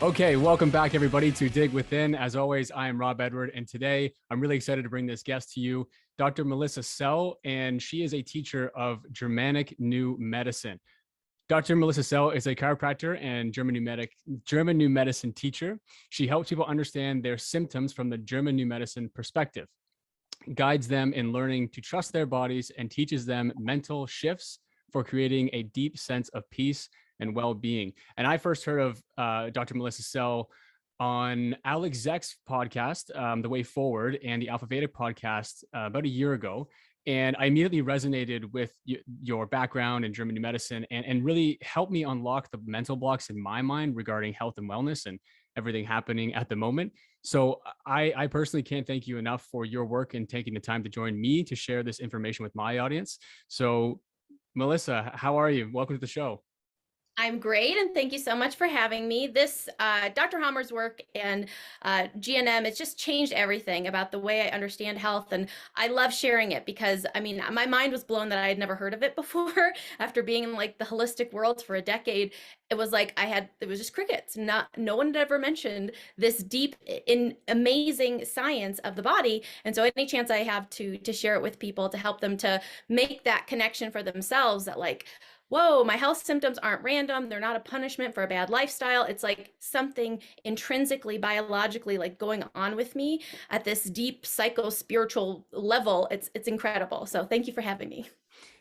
Okay, welcome back, everybody, to Dig Within. As always, I am Rob Edward, and today I'm really excited to bring this guest to you, Dr. Melissa Sell, and she is a teacher of Germanic New Medicine. Dr. Melissa Sell is a chiropractor and German New Medicine teacher. She helps people understand their symptoms from the German New Medicine perspective, guides them in learning to trust their bodies, and teaches them mental shifts for creating a deep sense of peace and well-being. And I first heard of Dr. Melissa Sell on Alex Zeck's podcast, The Way Forward, and the Alpha Vedic podcast about a year ago. And I immediately resonated with your background in German New Medicine and really helped me unlock the mental blocks in my mind regarding health and wellness and everything happening at the moment. So I personally can't thank you enough for your work and taking the time to join me to share this information with my audience. So Melissa, how are you? Welcome to the show. I'm great, and thank you so much for having me. This Dr. Hammer's work and GNM, it's just changed everything about the way I understand health, and I love sharing it because, I mean, my mind was blown that I had never heard of it before. After being in like the holistic world for a decade, it was like it was just crickets. No one had ever mentioned this deep, amazing science of the body, and so any chance I have to share it with people to help them to make that connection for themselves, that like, whoa, my health symptoms aren't random. They're not a punishment for a bad lifestyle. It's like something intrinsically, biologically, like going on with me at this deep psycho-spiritual level. It's incredible. So thank you for having me.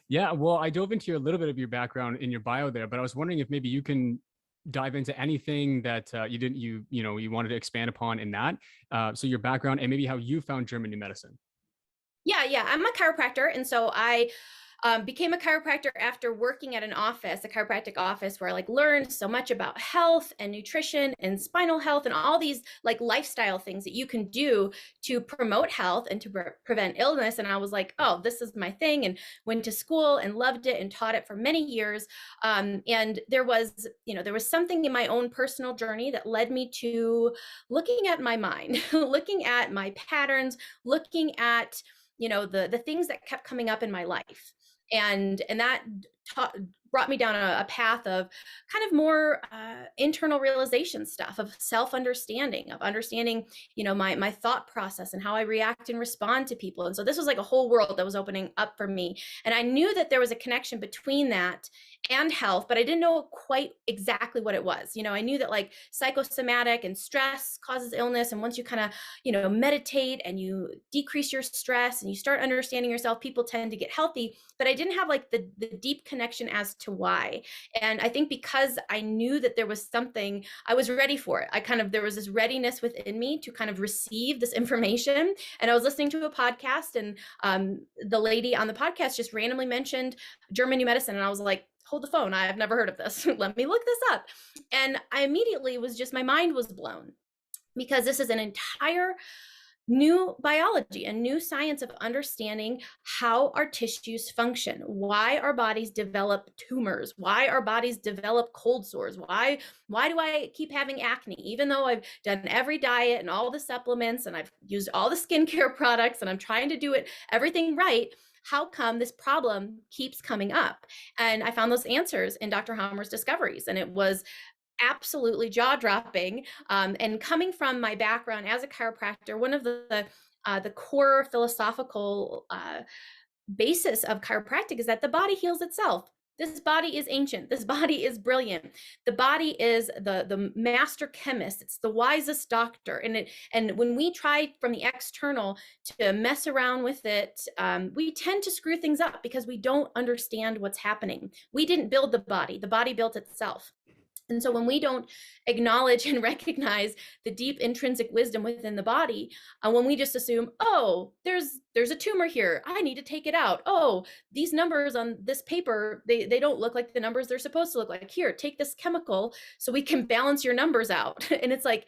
Yeah, well, I dove into a little bit of your background in your bio there, but I was wondering if maybe you can dive into anything that you wanted to expand upon in that. So your background and maybe how you found German New Medicine. Yeah. I'm a chiropractor. And so I became a chiropractor after working at a chiropractic office where I like learned so much about health and nutrition and spinal health and all these like lifestyle things that you can do to promote health and to prevent illness. And I was like, oh, this is my thing, and went to school and loved it and taught it for many years. And there was something in my own personal journey that led me to looking at my mind, looking at my patterns, looking at the things that kept coming up in my life, and that brought me down a path of kind of more internal realization stuff, of self-understanding, of understanding my thought process and how I react and respond to people. And so this was like a whole world that was opening up for me, and I knew that there was a connection between that and health, but I didn't know quite exactly what it was. I knew that like psychosomatic and stress causes illness, and once you kind of meditate and you decrease your stress and you start understanding yourself, people tend to get healthy. But I didn't have like the deep connection as to why. And I think because I knew that there was something, I was ready for it. There was this readiness within me to kind of receive this information. And I was listening to a podcast, and the lady on the podcast just randomly mentioned German New Medicine, and I was like, hold the phone, I have never heard of this. Let me look this up. And I immediately my mind was blown, because this is an entire new biology, a new science of understanding how our tissues function, why our bodies develop tumors, why our bodies develop cold sores, why do I keep having acne, even though I've done every diet and all the supplements and I've used all the skincare products and I'm trying to do it everything right. How come this problem keeps coming up? And I found those answers in Dr. Hammer's discoveries, and it was absolutely jaw-dropping. And coming from my background as a chiropractor, one of the core philosophical basis of chiropractic is that the body heals itself. This body is ancient. This body is brilliant. The body is the master chemist. It's the wisest doctor. And when we try from the external to mess around with it, we tend to screw things up because we don't understand what's happening. We didn't build the body built itself. And so when we don't acknowledge and recognize the deep intrinsic wisdom within the body, when we just assume, oh, there's a tumor here, I need to take it out. Oh, these numbers on this paper, they don't look like the numbers they're supposed to look like. Here, take this chemical so we can balance your numbers out. And it's like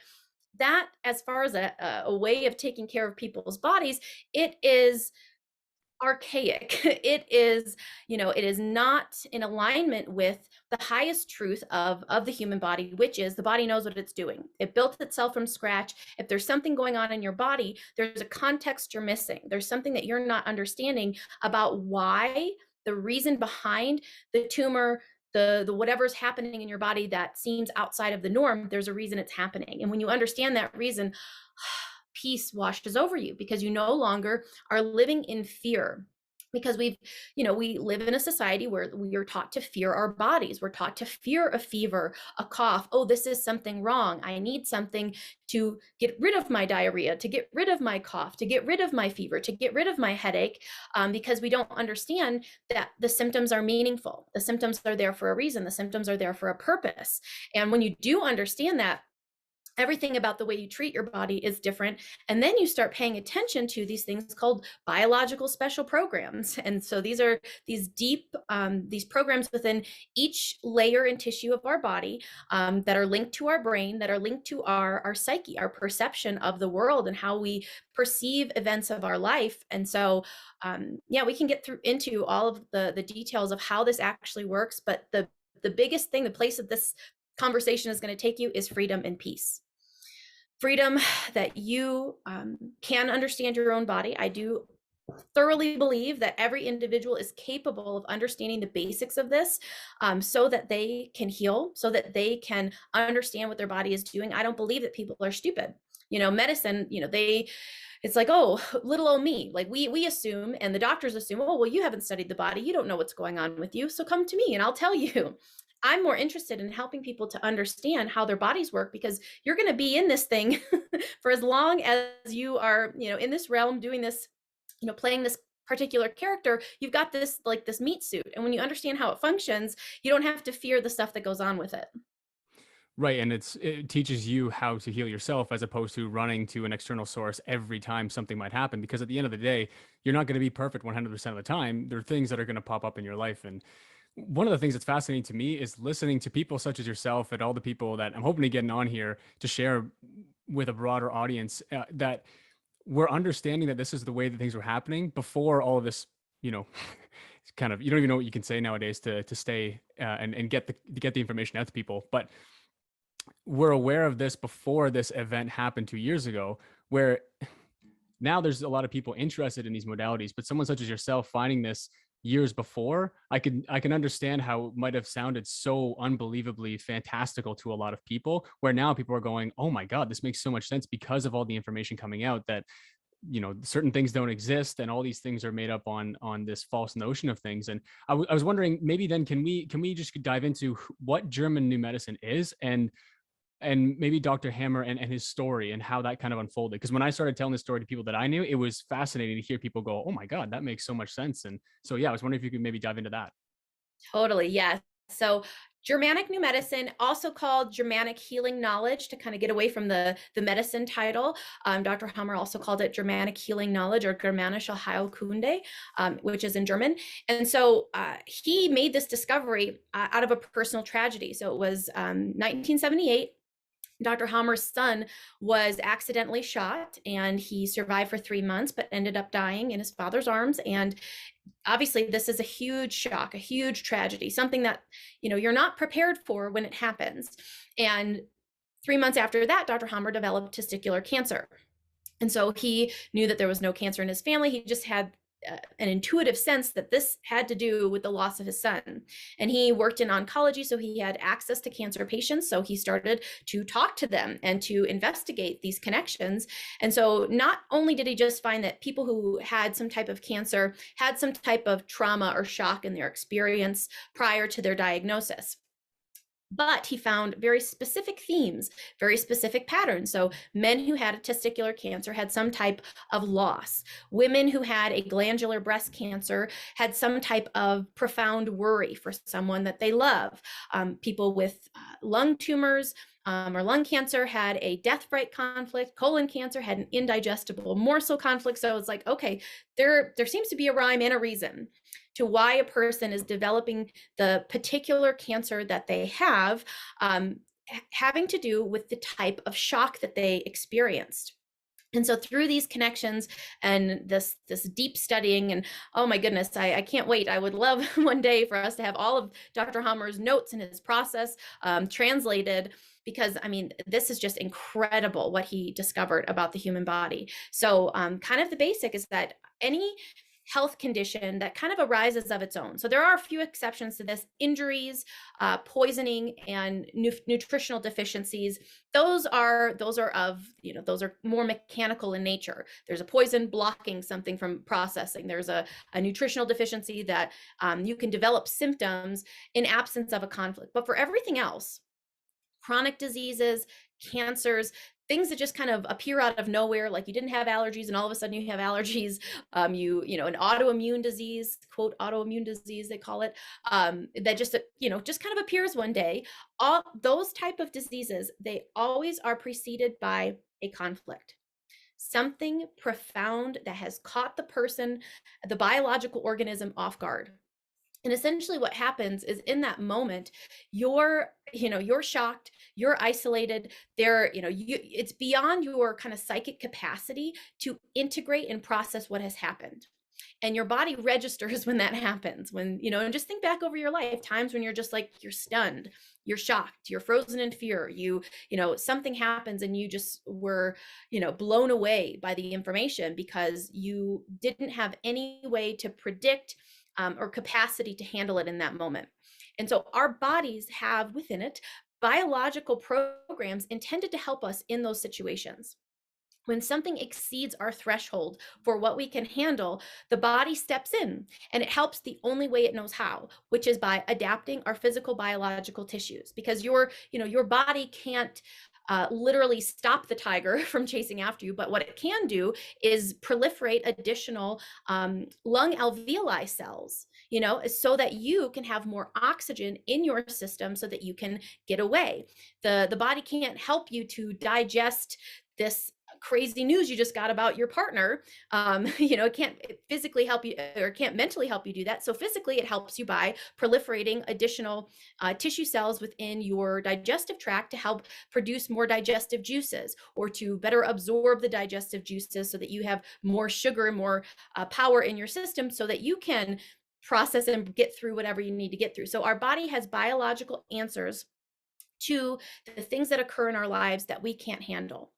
that, as far as a way of taking care of people's bodies, it is archaic. It is not in alignment with the highest truth of the human body, which is the body knows what it's doing. It built itself from scratch. If there's something going on in your body, there's a context you're missing. There's something that you're not understanding about why, the reason behind the tumor, the whatever's happening in your body that seems outside of the norm, there's a reason it's happening. And when you understand that reason, peace washes over you, because you no longer are living in fear. Because we live in a society where we are taught to fear our bodies. We're taught to fear a fever, a cough. Oh, this is something wrong. I need something to get rid of my diarrhea, to get rid of my cough, to get rid of my fever, to get rid of my headache, because we don't understand that the symptoms are meaningful. The symptoms are there for a reason. The symptoms are there for a purpose. And when you do understand that, everything about the way you treat your body is different. And then you start paying attention to these things called biological special programs. And so these are these deep, these programs within each layer and tissue of our body, that are linked to our brain, that are linked to our psyche, our perception of the world and how we perceive events of our life. And so, yeah, we can get into all of the details of how this actually works. But the biggest thing, the place that this conversation is going to take you, is freedom and peace. Freedom that you can understand your own body. I do thoroughly believe that every individual is capable of understanding the basics of this, so that they can heal, so that they can understand what their body is doing. I don't believe that people are stupid. Medicine, it's like, oh, little old me. Like we assume, and the doctors assume, oh, well, you haven't studied the body. You don't know what's going on with you. So come to me and I'll tell you. I'm more interested in helping people to understand how their bodies work, because you're going to be in this thing for as long as you are, in this realm doing this, playing this particular character. You've got this, like this meat suit. And when you understand how it functions, you don't have to fear the stuff that goes on with it. Right. And it teaches you how to heal yourself, as opposed to running to an external source every time something might happen. Because at the end of the day, you're not going to be perfect 100% of the time. There are things that are going to pop up in your life. And one of the things that's fascinating to me is listening to people such as yourself and all the people that I'm hoping to get on here to share with a broader audience, that we're understanding that this is the way that things were happening before all of this, kind of, you don't even know what you can say nowadays to stay and get the information out to people. But we're aware of this before this event happened 2 years ago, where now there's a lot of people interested in these modalities, but someone such as yourself finding this years before, I can understand how it might have sounded so unbelievably fantastical to a lot of people, where now people are going, oh my God, this makes so much sense, because of all the information coming out that, certain things don't exist and all these things are made up on this false notion of things. And I was wondering, maybe then can we just dive into what German new medicine is, and maybe Dr. Hammer and his story and how that kind of unfolded. Because when I started telling this story to people that I knew, it was fascinating to hear people go, oh my God, that makes so much sense. And so, yeah, I was wondering if you could maybe dive into that. Totally. Yes. So Germanic New Medicine, also called Germanic Healing Knowledge, to kind of get away from the medicine title. Dr. Hammer also called it Germanic Healing Knowledge, or Germanische Heilkunde, which is in German. And so he made this discovery out of a personal tragedy. So it was 1978. Dr. Hammer's son was accidentally shot, and he survived for 3 months, but ended up dying in his father's arms. And obviously this is a huge shock, a huge tragedy, something that, you're not prepared for when it happens. And 3 months after that, Dr. Hammer developed testicular cancer. And so he knew that there was no cancer in his family. He just had an intuitive sense that this had to do with the loss of his son. And he worked in oncology, so he had access to cancer patients. So he started to talk to them and to investigate these connections. And so not only did he just find that people who had some type of cancer had some type of trauma or shock in their experience prior to their diagnosis, but he found very specific themes, very specific patterns. So men who had a testicular cancer had some type of loss. Women who had a glandular breast cancer had some type of profound worry for someone that they love. People with lung tumors or lung cancer had a death fright conflict. Colon cancer had an indigestible morsel conflict. So it's like, okay, there seems to be a rhyme and a reason to why a person is developing the particular cancer that they have, having to do with the type of shock that they experienced. And so through these connections and this deep studying, and oh my goodness, I can't wait. I would love one day for us to have all of Dr. Hammer's notes and his process translated, because I mean, this is just incredible what he discovered about the human body. So kind of the basic is that health condition that kind of arises of its own. So there are a few exceptions to this: injuries, poisoning, and nutritional deficiencies. Those are of, those are more mechanical in nature. There's a poison blocking something from processing. There's a nutritional deficiency that you can develop symptoms in absence of a conflict. But for everything else, chronic diseases, cancers, things that just kind of appear out of nowhere, like you didn't have allergies and all of a sudden you have allergies, an autoimmune disease, quote, autoimmune disease, they call it, that just, just kind of appears one day. All those type of diseases, they always are preceded by a conflict. Something profound that has caught the person, the biological organism, off guard. And essentially what happens is, in that moment, you're shocked, you're isolated there, it's beyond your kind of psychic capacity to integrate and process what has happened. And your body registers when that happens, and just think back over your life, times when you're just like, you're stunned, you're shocked, you're frozen in fear, something happens and you just were, blown away by the information because you didn't have any way to predict or capacity to handle it in that moment. And so our bodies have within it biological programs intended to help us in those situations. When something exceeds our threshold for what we can handle, the body steps in and it helps the only way it knows how, which is by adapting our physical biological tissues. Because your body can't literally stop the tiger from chasing after you, but what it can do is proliferate additional lung alveoli cells, so that you can have more oxygen in your system so that you can get away. The body can't help you to digest this crazy news you just got about your partner. It can't physically help you, or can't mentally help you do that. So physically it helps you by proliferating additional tissue cells within your digestive tract to help produce more digestive juices, or to better absorb the digestive juices so that you have more sugar, more power in your system so that you can process and get through whatever you need to get through. So our body has biological answers to the things that occur in our lives that we can't handle.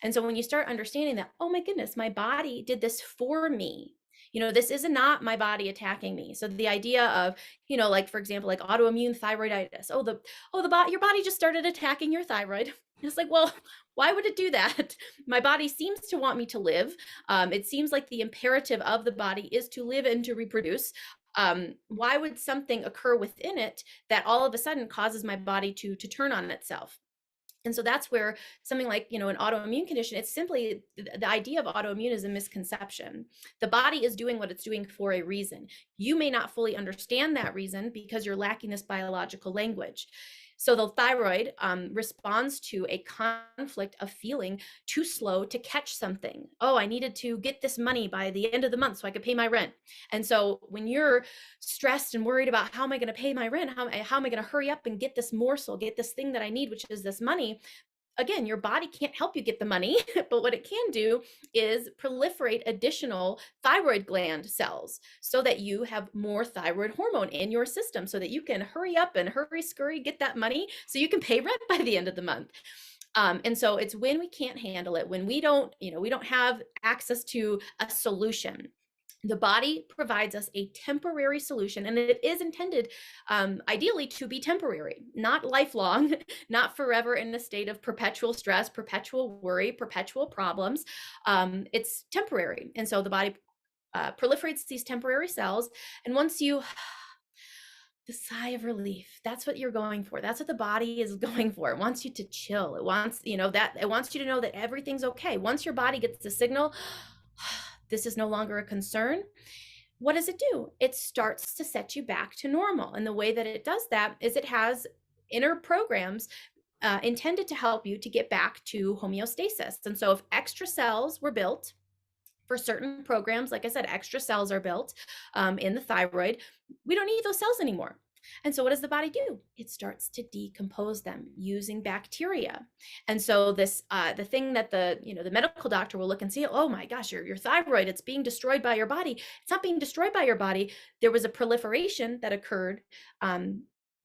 And so when you start understanding that, oh my goodness, my body did this for me. This is not my body attacking me. So the idea of, like, for example, like autoimmune thyroiditis. Your body just started attacking your thyroid. It's like, well, why would it do that? My body seems to want me to live. It seems like the imperative of the body is to live and to reproduce. Why would something occur within it that all of a sudden causes my body to turn on itself? And so that's where something like, an autoimmune condition, it's simply the idea of autoimmune is a misconception. The body is doing what it's doing for a reason. You may not fully understand that reason because you're lacking this biological language. So the thyroid responds to a conflict of feeling too slow to catch something. Oh, I needed to get this money by the end of the month so I could pay my rent. And so when you're stressed and worried about how am I going to pay my rent, how am I going to hurry up and get this morsel, get this thing that I need, which is this money, again, your body can't help you get the money, but what it can do is proliferate additional thyroid gland cells so that you have more thyroid hormone in your system so that you can hurry up and hurry scurry, get that money so you can pay rent by the end of the month. And so it's when we can't handle it, when we don't have access to a solution. The body provides us a temporary solution, and it is intended ideally to be temporary, not lifelong, not forever in a state of perpetual stress, perpetual worry, perpetual problems. It's temporary. And so the body proliferates these temporary cells. And once you, the sigh of relief, that's what you're going for. That's what the body is going for. It wants you to chill. It wants, it wants you to know that everything's okay. Once your body gets the signal, this is no longer a concern. What does it do? It starts to set you back to normal. And the way that it does that is it has inner programs intended to help you to get back to homeostasis. And so if extra cells were built for certain programs, like I said, extra cells are built in the thyroid, we don't need those cells anymore. And so what does the body do? It starts to decompose them using bacteria. And so this, the thing that the medical doctor will look and see, oh my gosh, your thyroid, it's being destroyed by your body. It's not being destroyed by your body. There was a proliferation that occurred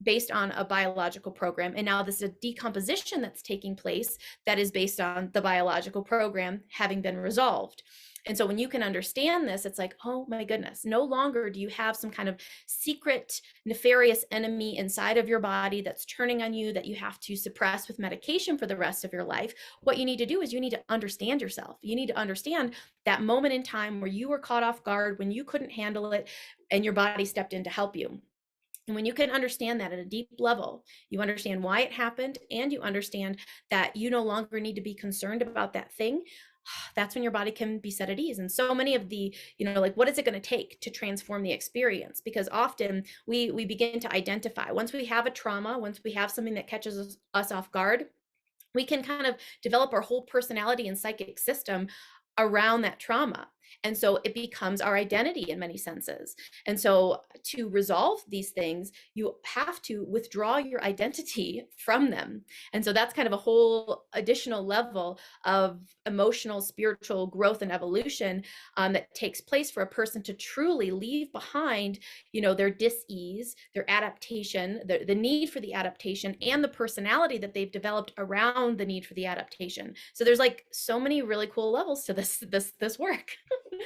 based on a biological program. And now this is a decomposition that's taking place that is based on the biological program having been resolved. And so when you can understand this, it's like, oh my goodness, no longer do you have some kind of secret, nefarious enemy inside of your body that's turning on you that you have to suppress with medication for the rest of your life. What you need to do is you need to understand yourself. You need to understand that moment in time where you were caught off guard, when you couldn't handle it, and your body stepped in to help you. And when you can understand that at a deep level, you understand why it happened, and you understand that you no longer need to be concerned about that thing. That's when your body can be set at ease. And so many of the, like, what is it going to take to transform the experience? Because often we begin to identify, once we have a trauma, once we have something that catches us off guard, we can kind of develop our whole personality and psychic system around that trauma. And so it becomes our identity in many senses. And so to resolve these things, you have to withdraw your identity from them. And so that's kind of a whole additional level of emotional, spiritual growth and evolution that takes place for a person to truly leave behind, their dis-ease, their adaptation, the need for the adaptation, and the personality that they've developed around the need for the adaptation. So there's like so many really cool levels to this work.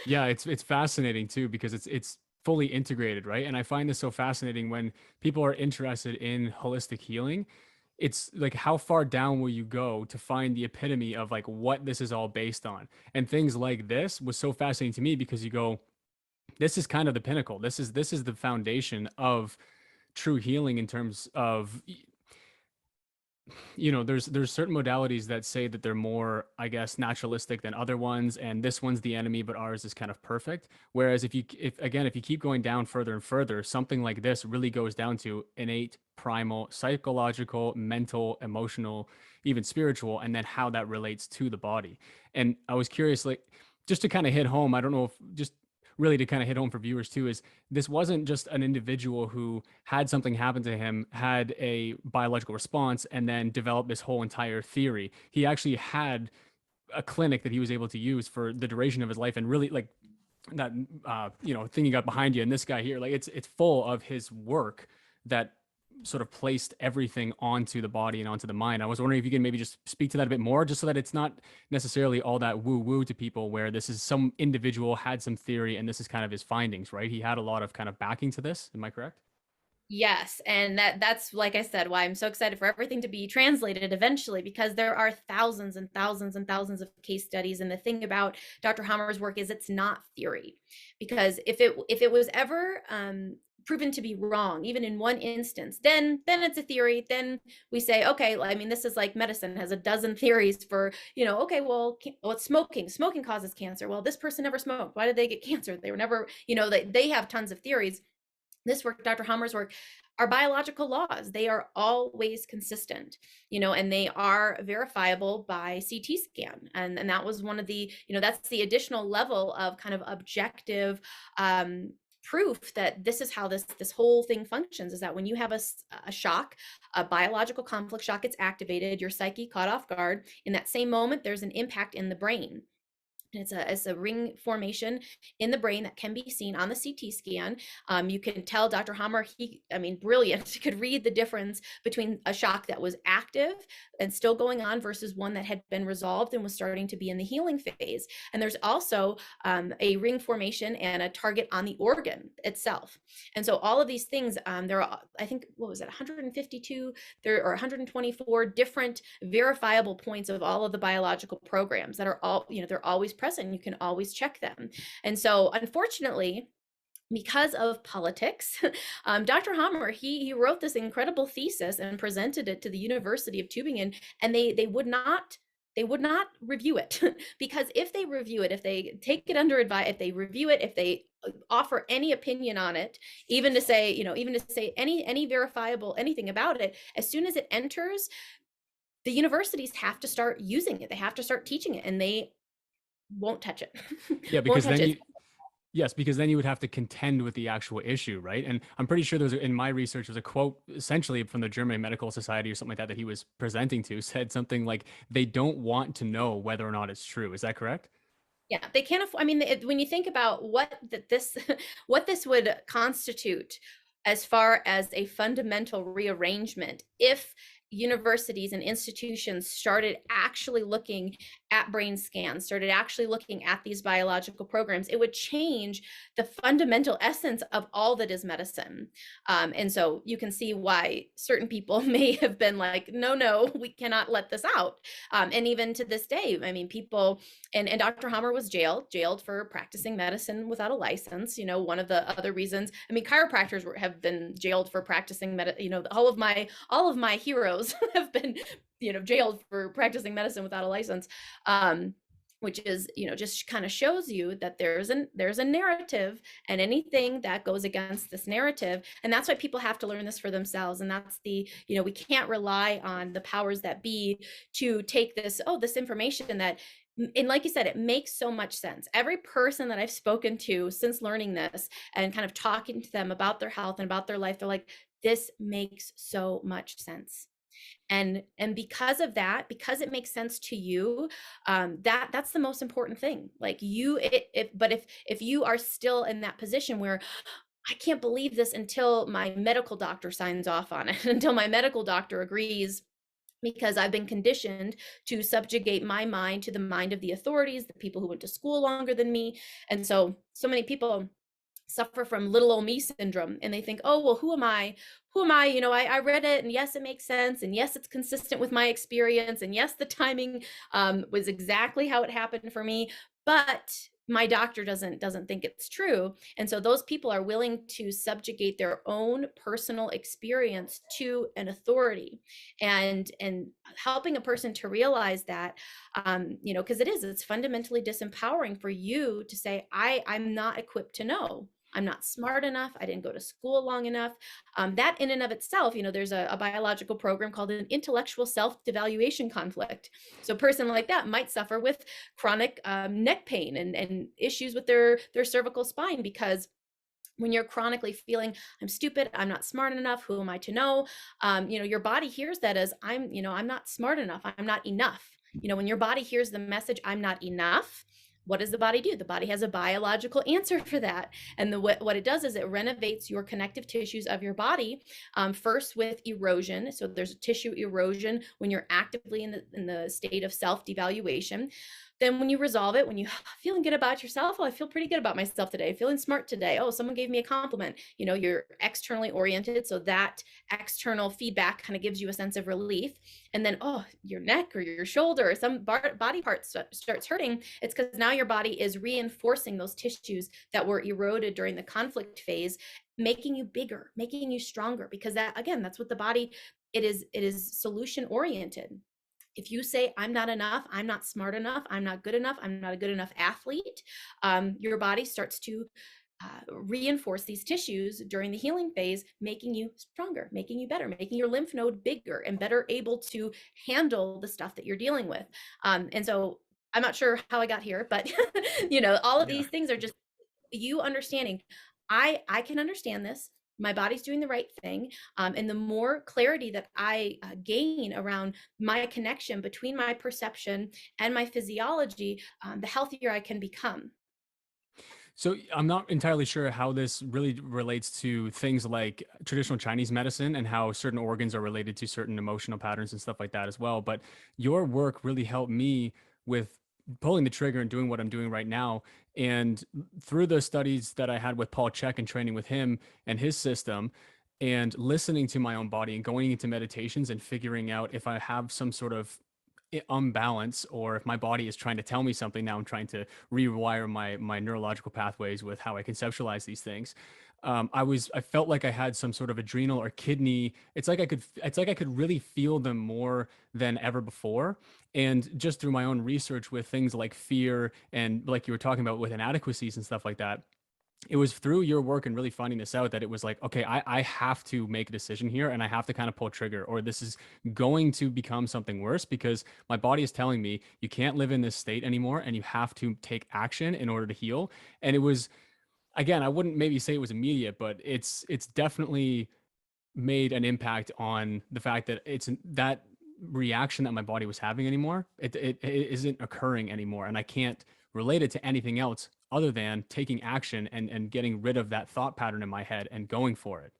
Yeah, it's fascinating too because it's fully integrated, right? And I find this so fascinating when people are interested in holistic healing. It's like how far down will you go to find the epitome of like what this is all based on? And things like this was so fascinating to me because you go, this is kind of the pinnacle. This is the foundation of true healing in terms of there's certain modalities that say that they're more, I guess, naturalistic than other ones, and this one's the enemy but ours is kind of perfect. Whereas if you keep going down further and further, something like this really goes down to innate, primal, psychological, mental, emotional, even spiritual, and then how that relates to the body. And I was curious, like, just to kind of hit home, I don't know if just really to kind of hit home for viewers too, is this wasn't just an individual who had something happen to him, had a biological response, and then developed this whole entire theory. He actually had a clinic that he was able to use for the duration of his life, and really like that thing you got behind you and this guy here, like it's full of his work that sort of placed everything onto the body and onto the mind. I was wondering if you can maybe just speak to that a bit more, just so that it's not necessarily all that woo woo to people, where this is some individual had some theory and this is kind of his findings, right? He had a lot of kind of backing to this. Am I correct? Yes, and that's, like I said, why I'm so excited for everything to be translated eventually, because there are thousands and thousands and thousands of case studies. And the thing about Dr. Hammer's work is it's not theory, because if it was ever proven to be wrong, even in one instance, then it's a theory. Then we say, okay, I mean, this is like medicine has a dozen theories for, okay, well, it's smoking. Smoking causes cancer. Well, this person never smoked. Why did they get cancer? They were never, they have tons of theories. This work, Dr. Hammer's work, are biological laws. They are always consistent, and they are verifiable by CT scan. And that was one of the, that's the additional level of kind of objective proof that this is how this whole thing functions, is that when you have a shock, a biological conflict shock, it's activated, your psyche caught off guard. In that same moment, there's an impact in the brain. It's a ring formation in the brain that can be seen on the CT scan. You can tell Dr. Hammer, brilliant, could read the difference between a shock that was active and still going on versus one that had been resolved and was starting to be in the healing phase. And there's also a ring formation and a target on the organ itself. And so all of these things, there are, I think, what was it, 152, there are 124 different verifiable points of all of the biological programs that are all, they're always present. You can always check them. And so unfortunately, because of politics, Dr. Hammer, he wrote this incredible thesis and presented it to the University of Tübingen, and they would not review it because if they review it, if they take it under advice, if they review it, if they offer any opinion on it, even to say any verifiable anything about it, as soon as it enters, the universities have to start using it. They have to start teaching it, and they won't touch it. Yeah, Won't because touch then it. yes, because then you would have to contend with the actual issue, right? And I'm pretty sure in my research, there's a quote essentially from the German Medical Society or something like that that he was presenting to, said something like, they don't want to know whether or not it's true. Is that correct? Yeah, they can't afford, when you think about what this what this would constitute as far as a fundamental rearrangement, if universities and institutions started actually looking at brain scans, started actually looking at these biological programs, it would change the fundamental essence of all that is medicine. And so you can see why certain people may have been like, no, no, we cannot let this out. And even to this day, I mean, people, and Dr. Hammer was jailed for practicing medicine without a license. You know, one of the other reasons, I mean, chiropractors have been jailed for practicing you know, all of my heroes have been, you know, jailed for practicing medicine without a license. Which is, you know, just kind of shows you that there's a narrative, and anything that goes against this narrative, and that's why people have to learn this for themselves. And that's the, you know, we can't rely on the powers that be to take this information that, and like you said, it makes so much sense. Every person that I've spoken to since learning this and kind of talking to them about their health and about their life, they're like, this makes so much sense. And because of that, because it makes sense to you, that's the most important thing. Like if you are still in that position where I can't believe this until my medical doctor signs off on it, until my medical doctor agrees, because I've been conditioned to subjugate my mind to the mind of the authorities, the people who went to school longer than me. And so many people suffer from little old me syndrome, and they think, oh, well, who am I, you know, I read it, and yes, it makes sense, and yes, it's consistent with my experience, and yes, the timing was exactly how it happened for me, but my doctor doesn't think it's true. And so those people are willing to subjugate their own personal experience to an authority, and helping a person to realize that, you know, because it's fundamentally disempowering for you to say, I'm not equipped to know. I'm not smart enough. I didn't go to school long enough. That in and of itself, you know, there's a biological program called an intellectual self-devaluation conflict. So a person like that might suffer with chronic neck pain and issues with their cervical spine, because when you're chronically feeling, I'm stupid, I'm not smart enough, who am I to know? You know, your body hears that as, I'm not smart enough, I'm not enough. You know, when your body hears the message, I'm not enough, what does the body do? The body has a biological answer for that. And what it does is it renovates your connective tissues of your body, first with erosion. So there's tissue erosion when you're actively in the state of self-devaluation. Then when you resolve it, when you feeling good about yourself, oh, I feel pretty good about myself today, feeling smart today, oh, someone gave me a compliment, you know, you're externally oriented, so that external feedback kind of gives you a sense of relief. And then, oh, your neck or your shoulder or some body part starts hurting, it's because now your body is reinforcing those tissues that were eroded during the conflict phase, making you bigger, making you stronger, because that, again, that's what the body, it is solution oriented. If you say, I'm not enough, I'm not smart enough, I'm not good enough, I'm not a good enough athlete, your body starts to reinforce these tissues during the healing phase, making you stronger, making you better, making your lymph node bigger and better able to handle the stuff that you're dealing with. And so I'm not sure how I got here, but you know, all of these things are just you understanding, I can understand this, my body's doing the right thing, and the more clarity that I gain around my connection between my perception and my physiology, the healthier I can become. So I'm not entirely sure how this really relates to things like traditional Chinese medicine and how certain organs are related to certain emotional patterns and stuff like that as well. But your work really helped me with pulling the trigger and doing what I'm doing right now. And through the studies that I had with Paul Chek and training with him and his system, and listening to my own body and going into meditations and figuring out if I have some sort of unbalance, or if my body is trying to tell me something. Now I'm trying to rewire my neurological pathways with how I conceptualize these things. I felt like I had some sort of adrenal or kidney. It's like I could really feel them more than ever before. And just through my own research with things like fear and like you were talking about with inadequacies and stuff like that, it was through your work and really finding this out that it was like, okay, I have to make a decision here, and I have to kind of pull trigger, or this is going to become something worse, because my body is telling me you can't live in this state anymore and you have to take action in order to heal. And it was, again, I wouldn't maybe say it was immediate, but it's definitely made an impact on the fact that it's that reaction that my body was having anymore. It isn't occurring anymore. And I can't relate it to anything else other than taking action and getting rid of that thought pattern in my head and going for it.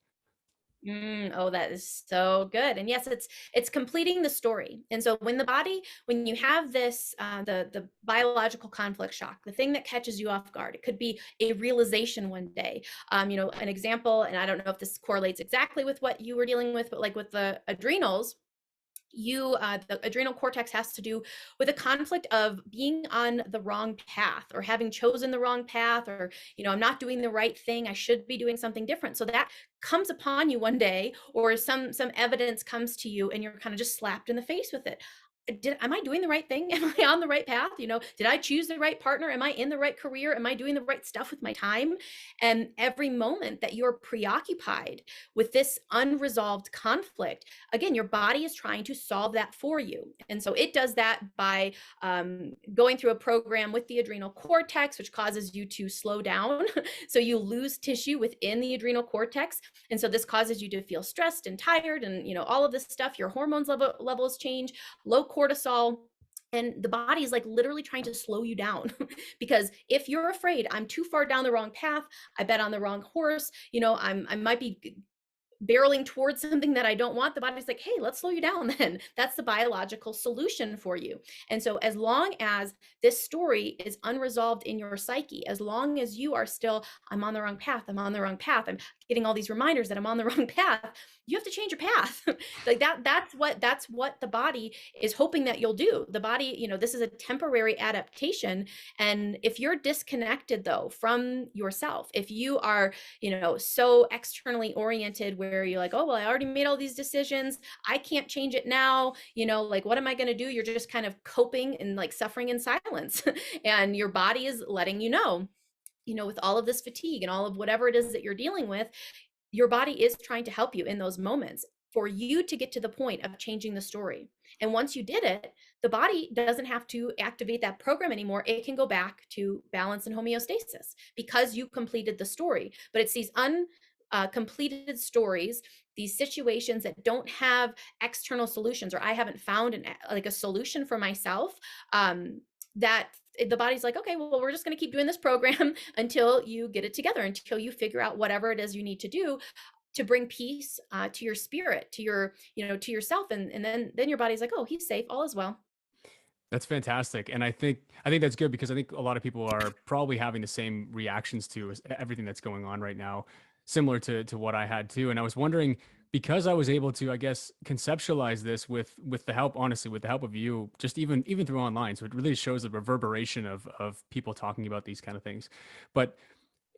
Oh, that is so good. And yes, it's completing the story. And so when the body, when you have this, the biological conflict shock, the thing that catches you off guard, it could be a realization one day. An example, and I don't know if this correlates exactly with what you were dealing with, but like with the adrenals, the adrenal cortex has to do with a conflict of being on the wrong path or having chosen the wrong path, or I'm not doing the right thing, I should be doing something different. So that comes upon you one day, or some evidence comes to you and you're kind of just slapped in the face with it. Am I doing the right thing? Am I on the right path? Did I choose the right partner? Am I in the right career? Am I doing the right stuff with my time? And every moment that you're preoccupied with this unresolved conflict, again, your body is trying to solve that for you. And so it does that by going through a program with the adrenal cortex, which causes you to slow down. So you lose tissue within the adrenal cortex. And so this causes you to feel stressed and tired and, all of this stuff. Your hormones levels change, low cortisol. And the body is like literally trying to slow you down because if you're afraid, I'm too far down the wrong path, I bet on the wrong horse, I might be barreling towards something that I don't want, the body's like, hey, let's slow you down then. That's the biological solution for you. And so as long as this story is unresolved in your psyche, as long as you are still, I'm on the wrong path, I'm on the wrong path, I'm getting all these reminders that I'm on the wrong path, you have to change your path. Like that's what the body is hoping that you'll do. The body, this is a temporary adaptation. And if you're disconnected though from yourself, if you are, so externally oriented where you're like, oh, well, I already made all these decisions, I can't change it now, like, what am I going to do? You're just kind of coping and like suffering in silence. And your body is letting with all of this fatigue and all of whatever it is that you're dealing with, your body is trying to help you in those moments for you to get to the point of changing the story. And once you did it, the body doesn't have to activate that program anymore. It can go back to balance and homeostasis because you completed the story. But it's these completed stories, these situations that don't have external solutions, or I haven't found a solution for myself, that the body's like, okay, well, we're just going to keep doing this program until you get it together, until you figure out whatever it is you need to do to bring peace to your spirit, to your, to yourself. And then your body's like, oh, he's safe, all is well. That's fantastic. And I think that's good because I think a lot of people are probably having the same reactions to everything that's going on right now, similar to what I had too. And I was wondering, because I was able to, I guess, conceptualize this with the help, honestly, with the help of you, just even through online. So it really shows the reverberation of people talking about these kind of things. But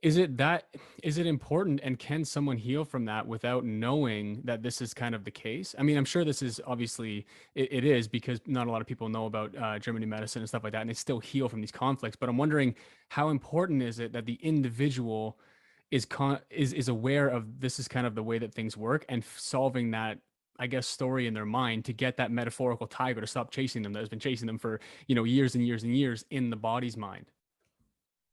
is it important, and can someone heal from that without knowing that this is kind of the case? I mean, I'm sure this is obviously it is, because not a lot of people know about German medicine and stuff like that, and they still heal from these conflicts. But I'm wondering, how important is it that the individual is aware of this is kind of the way that things work, and solving that, I guess, story in their mind to get that metaphorical tiger to stop chasing them that has been chasing them for years and years and years in the body's mind.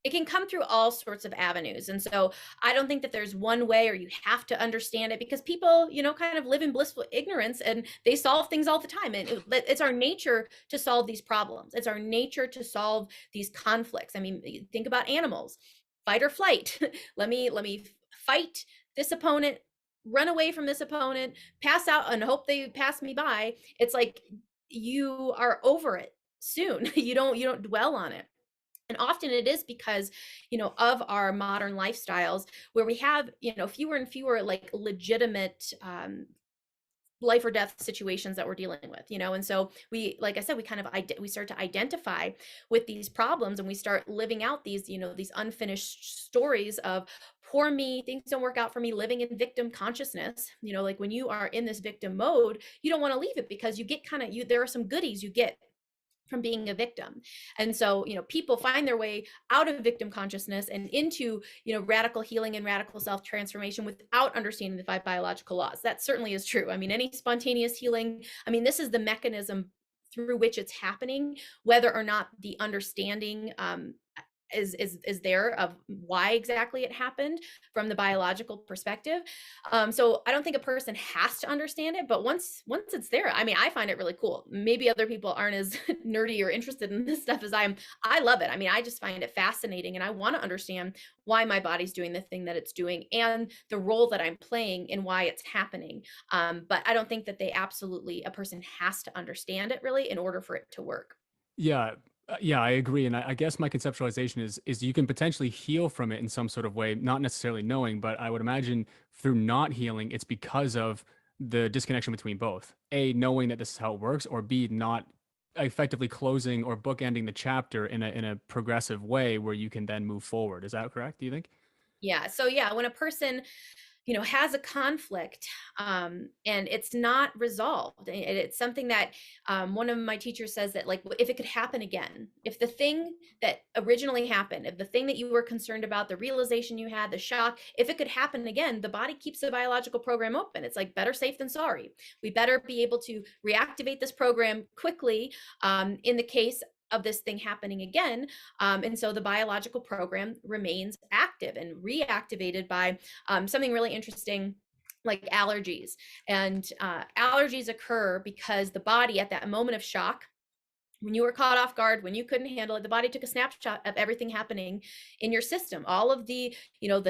It can come through all sorts of avenues. And so I don't think that there's one way or you have to understand it, because people, kind of live in blissful ignorance and they solve things all the time. And it's our nature to solve these problems. It's our nature to solve these conflicts. I mean, think about animals, fight or flight. let me fight this opponent, run away from this opponent, pass out and hope they pass me by. It's like you are over it soon. You don't dwell on it. And often it is because, of our modern lifestyles where we have, fewer and fewer like legitimate life or death situations that we're dealing with, and so we, like I said, we kind of we start to identify with these problems, and we start living out these, these unfinished stories of poor me, things don't work out for me, living in victim consciousness. Like when you are in this victim mode, you don't want to leave it because you get kind of there are some goodies you get from being a victim. And so, people find their way out of victim consciousness and into, radical healing and radical self-transformation without understanding the 5 biological laws. That certainly is true. I mean, any spontaneous healing, I mean, this is the mechanism through which it's happening, whether or not the understanding is there of why exactly it happened from the biological perspective. So I don't think a person has to understand it, but once it's there, I mean, I find it really cool. Maybe other people aren't as nerdy or interested in this stuff as I am. I love it. I mean, I just find it fascinating, and I want to understand why my body's doing the thing that it's doing and the role that I'm playing and why it's happening. But I don't think that a person has to understand it really in order for it to work. Yeah, yeah, I agree, and I guess my conceptualization is you can potentially heal from it in some sort of way, not necessarily knowing, but I would imagine through not healing, it's because of the disconnection between both. A, knowing that this is how it works, or B, not effectively closing or bookending the chapter in a progressive way where you can then move forward. Is that correct, do you think? Yeah. So yeah, when a person has a conflict, and it's not resolved, and it's something that, one of my teachers says that, like, if it could happen again, if the thing that originally happened, if the thing that you were concerned about, the realization you had, the shock, if it could happen again, the body keeps the biological program open. It's like better safe than sorry. We better be able to reactivate this program quickly, in the case of this thing happening again. And so the biological program remains active and reactivated by, something really interesting like allergies. And allergies occur because the body, at that moment of shock, when you were caught off guard, when you couldn't handle it, the body took a snapshot of everything happening in your system, all of the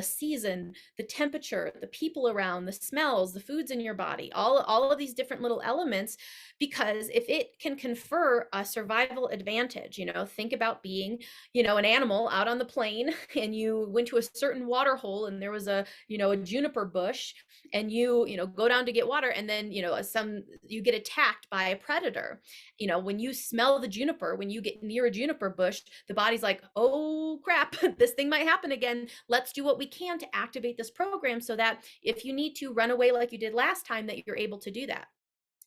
season, the temperature, the people around, the smells, the foods in your body, all of these different little elements. Because if it can confer a survival advantage, think about being, an animal out on the plain, and you went to a certain water hole and there was a juniper bush, and you go down to get water, and then you get attacked by a predator. When you smell the juniper, when you get near a juniper bush, the body's like, oh crap, this thing might happen again. Let's do what we can to activate this program so that if you need to run away like you did last time, that you're able to do that.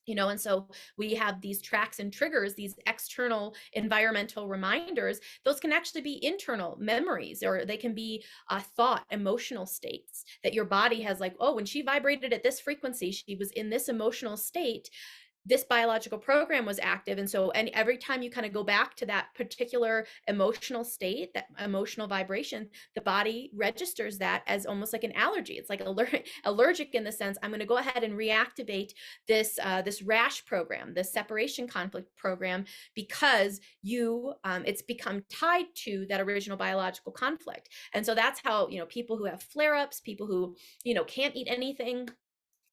And so we have these tracks and triggers, these external environmental reminders. Those can actually be internal memories, or they can be thought, emotional states that your body has, like, oh, when she vibrated at this frequency, she was in this emotional state, this biological program was active. And so, and every time you kind of go back to that particular emotional state, that emotional vibration, the body registers that as almost like an allergy. It's like allergic in the sense, I'm going to go ahead and reactivate this rash program, this separation conflict program, because it's become tied to that original biological conflict. And so that's how, people who have flare-ups, people who, can't eat anything,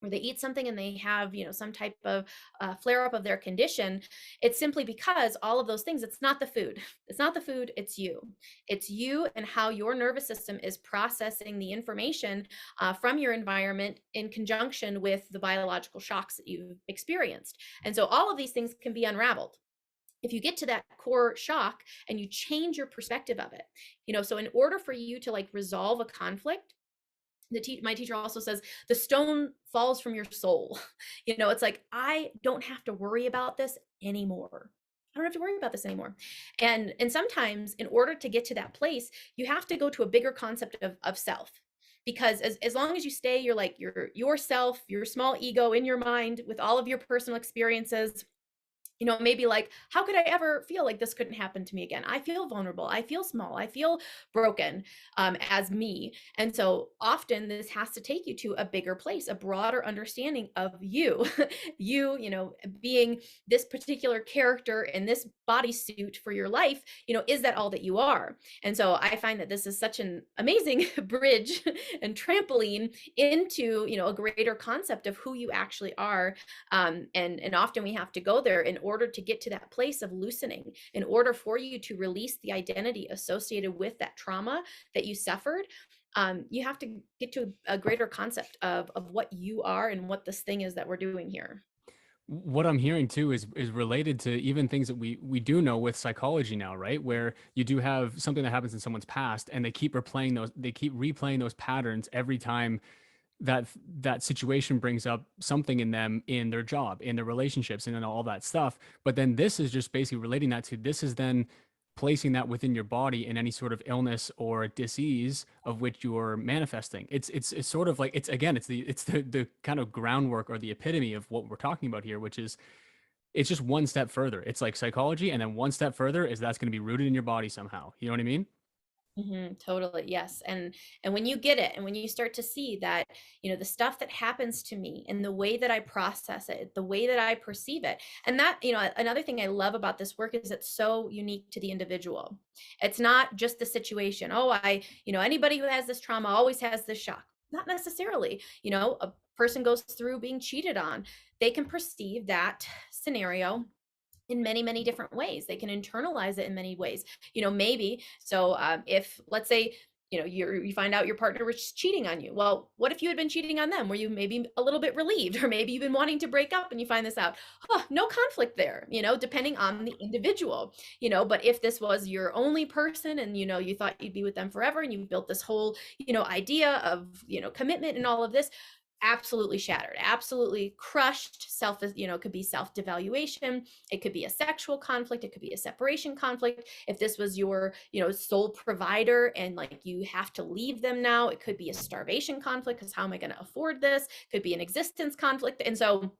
or they eat something and they have some type of flare up of their condition. It's simply because all of those things, it's not the food, it's you and how your nervous system is processing the information from your environment in conjunction with the biological shocks that you've experienced. And so all of these things can be unraveled if you get to that core shock and you change your perspective of it. So in order for you to like resolve a conflict, my teacher also says the stone falls from your soul. It's like, I don't have to worry about this anymore. I don't have to worry about this anymore. And sometimes in order to get to that place, you have to go to a bigger concept of self. Because as long as you stay, you're like yourself, your small ego in your mind with all of your personal experiences, maybe like, how could I ever feel like this couldn't happen to me again? I feel vulnerable. I feel small. I feel broken, as me. And so often this has to take you to a bigger place, a broader understanding of you, being this particular character in this bodysuit for your life, is that all that you are? And so I find that this is such an amazing bridge and trampoline into, a greater concept of who you actually are. And often we have to go there in order to get to that place of loosening, in order for you to release the identity associated with that trauma that you suffered. You have to get to a greater concept of what you are and what this thing is that we're doing here. What I'm hearing too is related to even things that we do know with psychology now, right? Where you do have something that happens in someone's past and they keep replaying those patterns every time that situation brings up something in them, in their job, in their relationships, and in all that stuff. But then this is just basically relating that to, this is then placing that within your body in any sort of illness or disease of which you're manifesting. It's sort of like, it's the kind of groundwork or the epitome of what we're talking about here, which is, it's just one step further. It's like psychology, and then one step further is that's going to be rooted in your body somehow. You know what I mean? Totally. Yes. And when you get it, and when you start to see that, the stuff that happens to me and the way that I process it, the way that I perceive it, and that, another thing I love about this work is it's so unique to the individual. It's not just the situation. Oh, anybody who has this trauma always has this shock. Not necessarily. A person goes through being cheated on. They can perceive that scenario in many, many different ways. They can internalize it in many ways. Maybe so. If, let's say, you find out your partner was cheating on you. Well, what if you had been cheating on them? Were you maybe a little bit relieved, or maybe you've been wanting to break up and you find this out? No conflict there. Depending on the individual. But if this was your only person, and you thought you'd be with them forever, and you built this whole idea of commitment and all of this, absolutely shattered, absolutely crushed. Could be self-devaluation. It could be a sexual conflict. It could be a separation conflict. If this was your, sole provider, and like you have to leave them now, it could be a starvation conflict, because how am I going to afford this? Could be an existence conflict. And so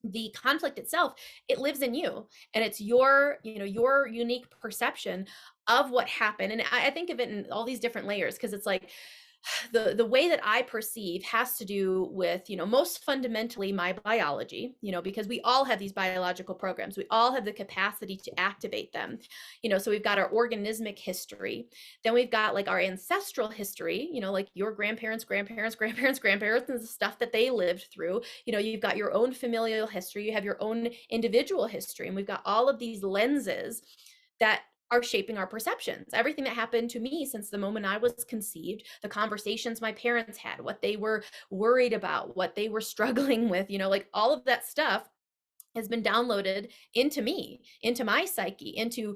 the conflict itself, it lives in you, and it's your unique perception of what happened. And I think of it in all these different layers, because it's like, the way that I perceive has to do with, most fundamentally my biology, because we all have these biological programs. We all have the capacity to activate them. So we've got our organismic history. Then we've got like our ancestral history, like your grandparents, grandparents, grandparents, grandparents, and the stuff that they lived through. You've got your own familial history. You have your own individual history. And we've got all of these lenses that are shaping our perceptions. Everything that happened to me since the moment I was conceived, the conversations my parents had, what they were worried about, what they were struggling with, like all of that stuff has been downloaded into me, into my psyche, into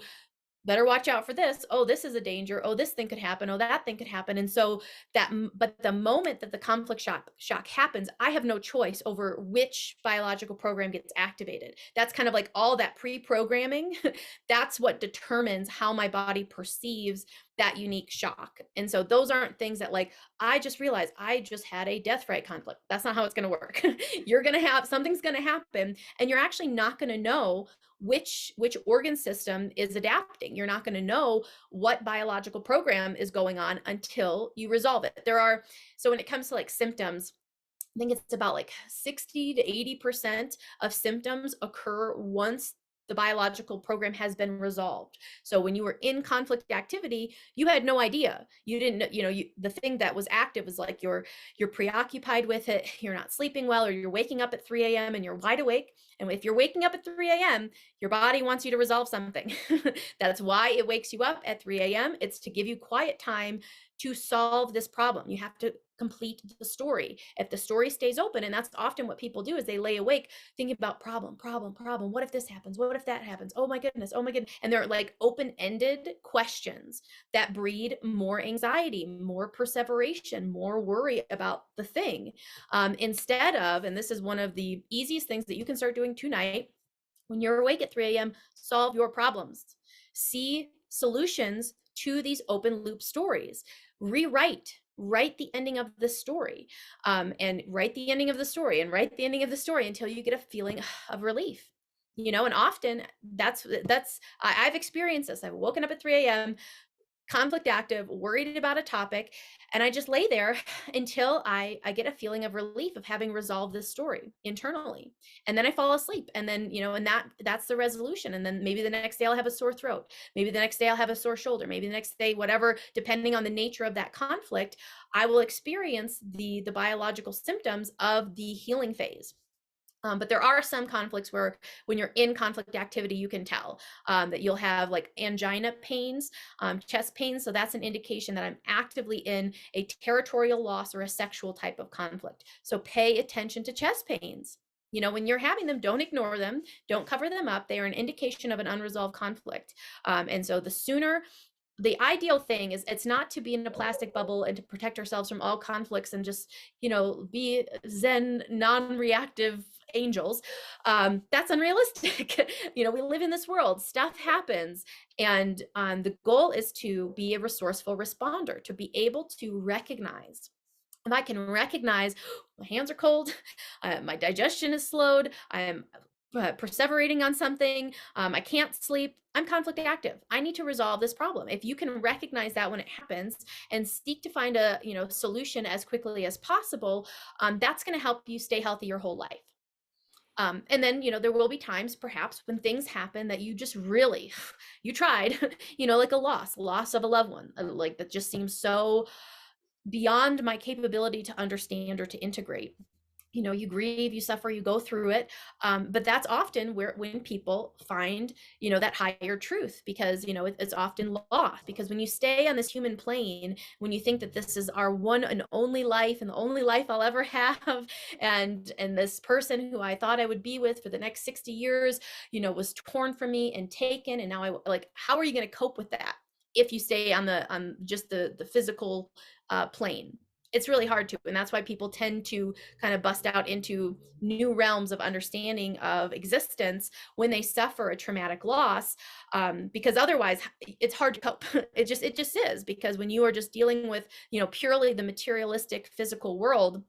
better watch out for this. Oh, this is a danger. Oh, this thing could happen. Oh, that thing could happen. And so but the moment that the conflict shock happens, I have no choice over which biological program gets activated. That's kind of like all that pre-programming. That's what determines how my body perceives that unique shock. And so those aren't things that, like, I just realized I just had a death fright conflict. That's not how it's going to work. You're going to have, something's going to happen, and you're actually not going to know which organ system is adapting. You're not going to know what biological program is going on until you resolve it. So when it comes to like symptoms, I think it's about like 60 to 80% of symptoms occur once the biological program has been resolved. So when you were in conflict activity, you had no idea. You didn't know, the thing that was active was like you're preoccupied with it, you're not sleeping well, or you're waking up at 3 a.m. and you're wide awake. And if you're waking up at 3 a.m., your body wants you to resolve something. That's why it wakes you up at 3 a.m. It's to give you quiet time to solve this problem. You have to complete the story. If the story stays open, and that's often what people do, is they lay awake thinking about problem. What if this happens? What if that happens? Oh my goodness. And they're like open-ended questions that breed more anxiety, more perseveration, more worry about the thing. Instead of, and this is one of the easiest things that you can start doing tonight, when you're awake at 3 a.m., solve your problems. See solutions to these open loop stories. Write the ending of the story, and write the ending of the story, and write the ending of the story until you get a feeling of relief. And often I've experienced this. I've woken up at 3 a.m., conflict active, worried about a topic, and I just lay there until I get a feeling of relief of having resolved this story internally. And then I fall asleep, and then and that's the resolution. And then maybe the next day I'll have a sore throat, maybe the next day I'll have a sore shoulder, maybe the next day, whatever, depending on the nature of that conflict, I will experience the biological symptoms of the healing phase. But there are some conflicts where when you're in conflict activity, you can tell that you'll have like angina pains, chest pains. So that's an indication that I'm actively in a territorial loss or a sexual type of conflict. So pay attention to chest pains. When you're having them, don't ignore them. Don't cover them up. They are an indication of an unresolved conflict. And so the ideal thing is, it's not to be in a plastic bubble and to protect ourselves from all conflicts and just, be Zen, non-reactive angels. That's unrealistic. We live in this world, stuff happens. And the goal is to be a resourceful responder, to be able to recognize. If I can recognize my hands are cold, my digestion is slowed, I'm perseverating on something. I can't sleep. I'm conflict active. I need to resolve this problem. If you can recognize that when it happens and seek to find a solution as quickly as possible, that's going to help you stay healthy your whole life. And then, there will be times perhaps when things happen that you just really, you tried, like a loss of a loved one, like that just seems so beyond my capability to understand or to integrate. You grieve, you suffer, you go through it. But that's often when people find, that higher truth, because, it's often lost. Because when you stay on this human plane, when you think that this is our one and only life and the only life I'll ever have, and this person who I thought I would be with for the next 60 years, was torn from me and taken. And now how are you going to cope with that if you stay on just the physical plane? It's really hard to, and that's why people tend to kind of bust out into new realms of understanding of existence when they suffer a traumatic loss, because otherwise it's hard to cope. It just is, because when you are just dealing with purely the materialistic physical world,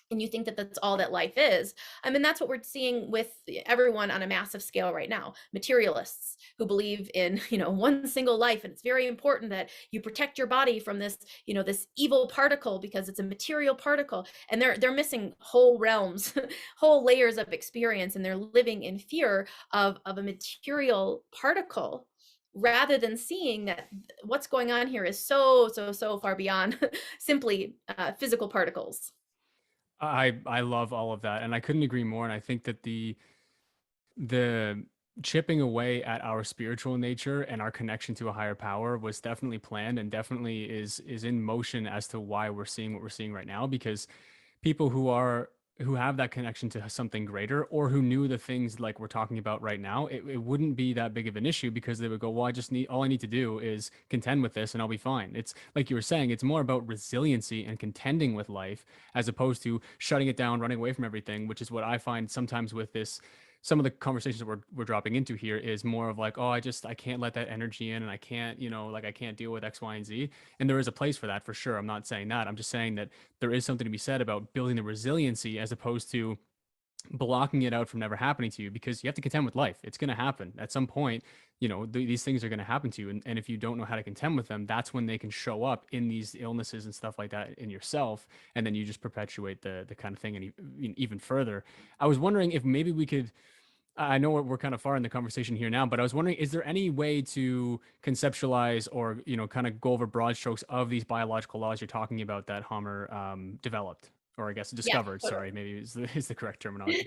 and you think that that's all that life is. I mean, that's what we're seeing with everyone on a massive scale right now. Materialists who believe in, one single life. And it's very important that you protect your body from this, this evil particle, because it's a material particle. And they're missing whole realms, whole layers of experience. And they're living in fear of a material particle, rather than seeing that what's going on here is so far beyond simply physical particles. I love all of that, and I couldn't agree more. And I think that the chipping away at our spiritual nature and our connection to a higher power was definitely planned, and definitely is in motion as to why we're seeing what we're seeing right now. Because people who have that connection to something greater, or who knew the things like we're talking about right now, it wouldn't be that big of an issue, because they would go, well, all I need to do is contend with this and I'll be fine. It's like you were saying, it's more about resiliency and contending with life, as opposed to shutting it down, running away from everything, which is what I find sometimes with this. Some of the conversations that we're dropping into here is more of like, oh, I can't let that energy in, and I can't, like I can't deal with X, Y, and Z. And there is a place for that for sure. I'm not saying that. I'm just saying that there is something to be said about building the resiliency, as opposed to blocking it out from never happening to you, because you have to contend with life. It's going to happen at some point. These things are going to happen to you. And if you don't know how to contend with them, that's when they can show up in these illnesses and stuff like that in yourself. And then you just perpetuate the kind of thing, and even further. I was wondering if maybe we could, I know we're kind of far in the conversation here now, but I was wondering, is there any way to conceptualize, or, kind of go over broad strokes of these biological laws you're talking about that Hammer developed, or I guess Yeah, discovered, totally. sorry, maybe is the correct terminology.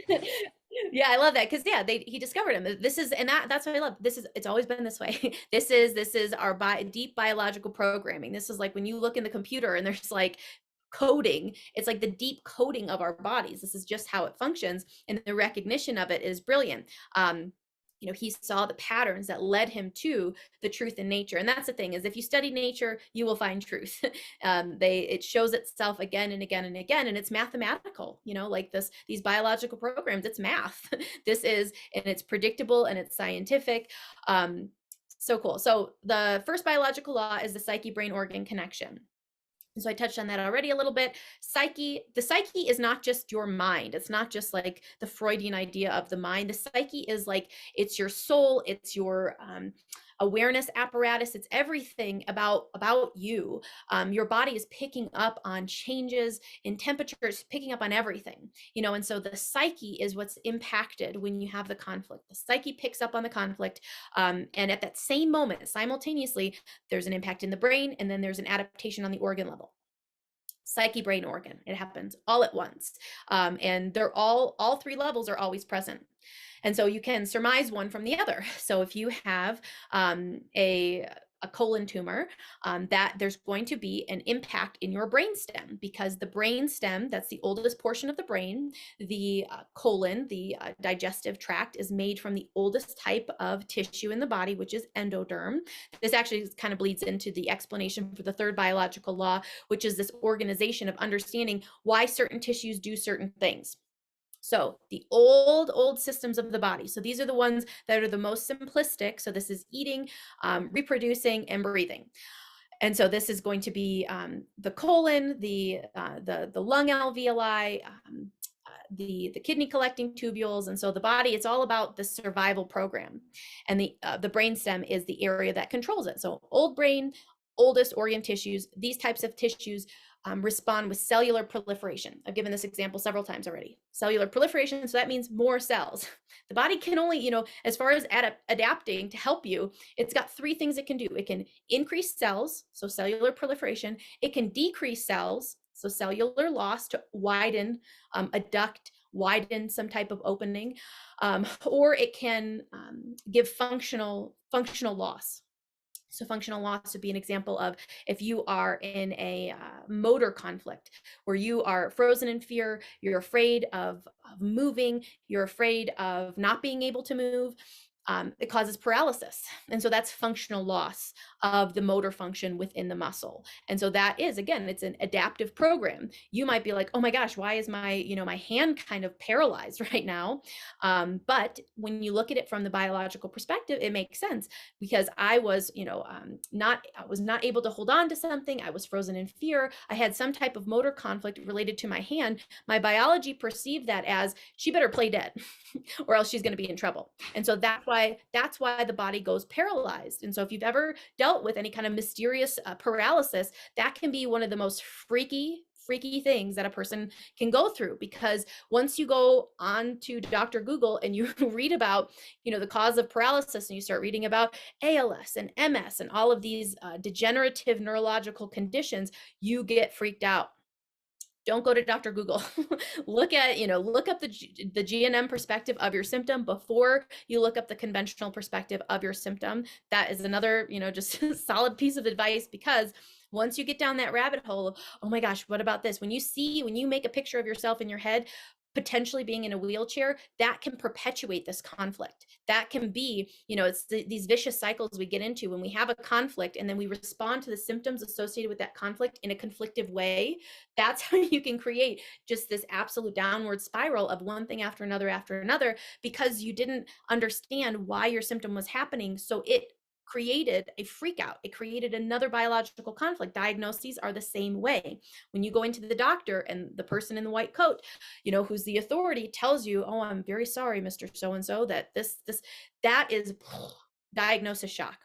Yeah, I love that, because he discovered him. This is, and that's what I love. It's always been this way. This is our deep biological programming. This is like when you look in the computer and there's like coding. It's like the deep coding of our bodies. This is just how it functions, and the recognition of it is brilliant. He saw the patterns that led him to the truth in nature. And that's the thing, is if you study nature, you will find truth. It shows itself again and again and again, and it's mathematical, like these biological programs, it's math. And it's predictable and it's scientific. So cool. So the first biological law is the psyche brain organ connection. So I touched on that already a little bit. The psyche is not just your mind. It's not just like the Freudian idea of the mind. The psyche is like, it's your soul, it's your awareness apparatus, it's everything about you. Your body is picking up on changes in temperatures, picking up on everything, and so the psyche is what's impacted when you have the conflict. The psyche picks up on the conflict, and at that same moment, simultaneously, there's an impact in the brain, and then there's an adaptation on the organ level. Psyche brain organ, it happens all at once, and they're all three levels are always present. And so you can surmise one from the other. So if you have a colon tumor, that there's going to be an impact in your brainstem, because the brainstem, that's the oldest portion of the brain. The colon, the digestive tract, is made from the oldest type of tissue in the body, which is endoderm. This actually kind of bleeds into the explanation for the third biological law, which is this organization of understanding why certain tissues do certain things. So the old systems of the body. So these are the ones that are the most simplistic. So this is eating, reproducing, and breathing. And so this is going to be the colon, the lung alveoli, the kidney collecting tubules. And so the body, it's all about the survival program. And the brainstem is the area that controls it. So old brain, oldest organ tissues, these types of tissues respond with cellular proliferation. I've given this example several times already. Cellular proliferation, so that means more cells. The body can only, as far as adapting to help you, it's got three things it can do. It can increase cells, so cellular proliferation. It can decrease cells, so cellular loss, to widen a duct, widen some type of opening, or it can give functional loss. So functional loss would be an example of if you are in a motor conflict where you are frozen in fear, you're afraid of moving, you're afraid of not being able to move. It causes paralysis. And so that's functional loss of the motor function within the muscle. And so that is, again, it's an adaptive program. You might be like, oh my gosh, why is my, my hand kind of paralyzed right now? But when you look at it from the biological perspective, it makes sense because I was, I was not able to hold on to something. I was frozen in fear. I had some type of motor conflict related to my hand. My biology perceived that as she better play dead or else she's going to be in trouble. And so that's why the body goes paralyzed. And so if you've ever dealt with any kind of mysterious paralysis, that can be one of the most freaky things that a person can go through, because once you go on to Dr. Google and you read about, the cause of paralysis, and you start reading about ALS and MS and all of these degenerative neurological conditions, you get freaked out. Don't go to Dr. Google. Look up the GNM perspective of your symptom before you look up the conventional perspective of your symptom. That is another, just solid piece of advice, because once you get down that rabbit hole of, oh my gosh, what about this? When you make a picture of yourself in your head, potentially being in a wheelchair, that can perpetuate this conflict. That can be, it's these vicious cycles we get into when we have a conflict and then we respond to the symptoms associated with that conflict in a conflictive way. That's how you can create just this absolute downward spiral of one thing after another, because you didn't understand why your symptom was happening. So it created a freak out. It created another biological conflict. Diagnoses are the same way. When you go into the doctor and the person in the white coat, who's the authority, tells you, oh, I'm very sorry, Mr. So-and-so, that that is diagnosis shock.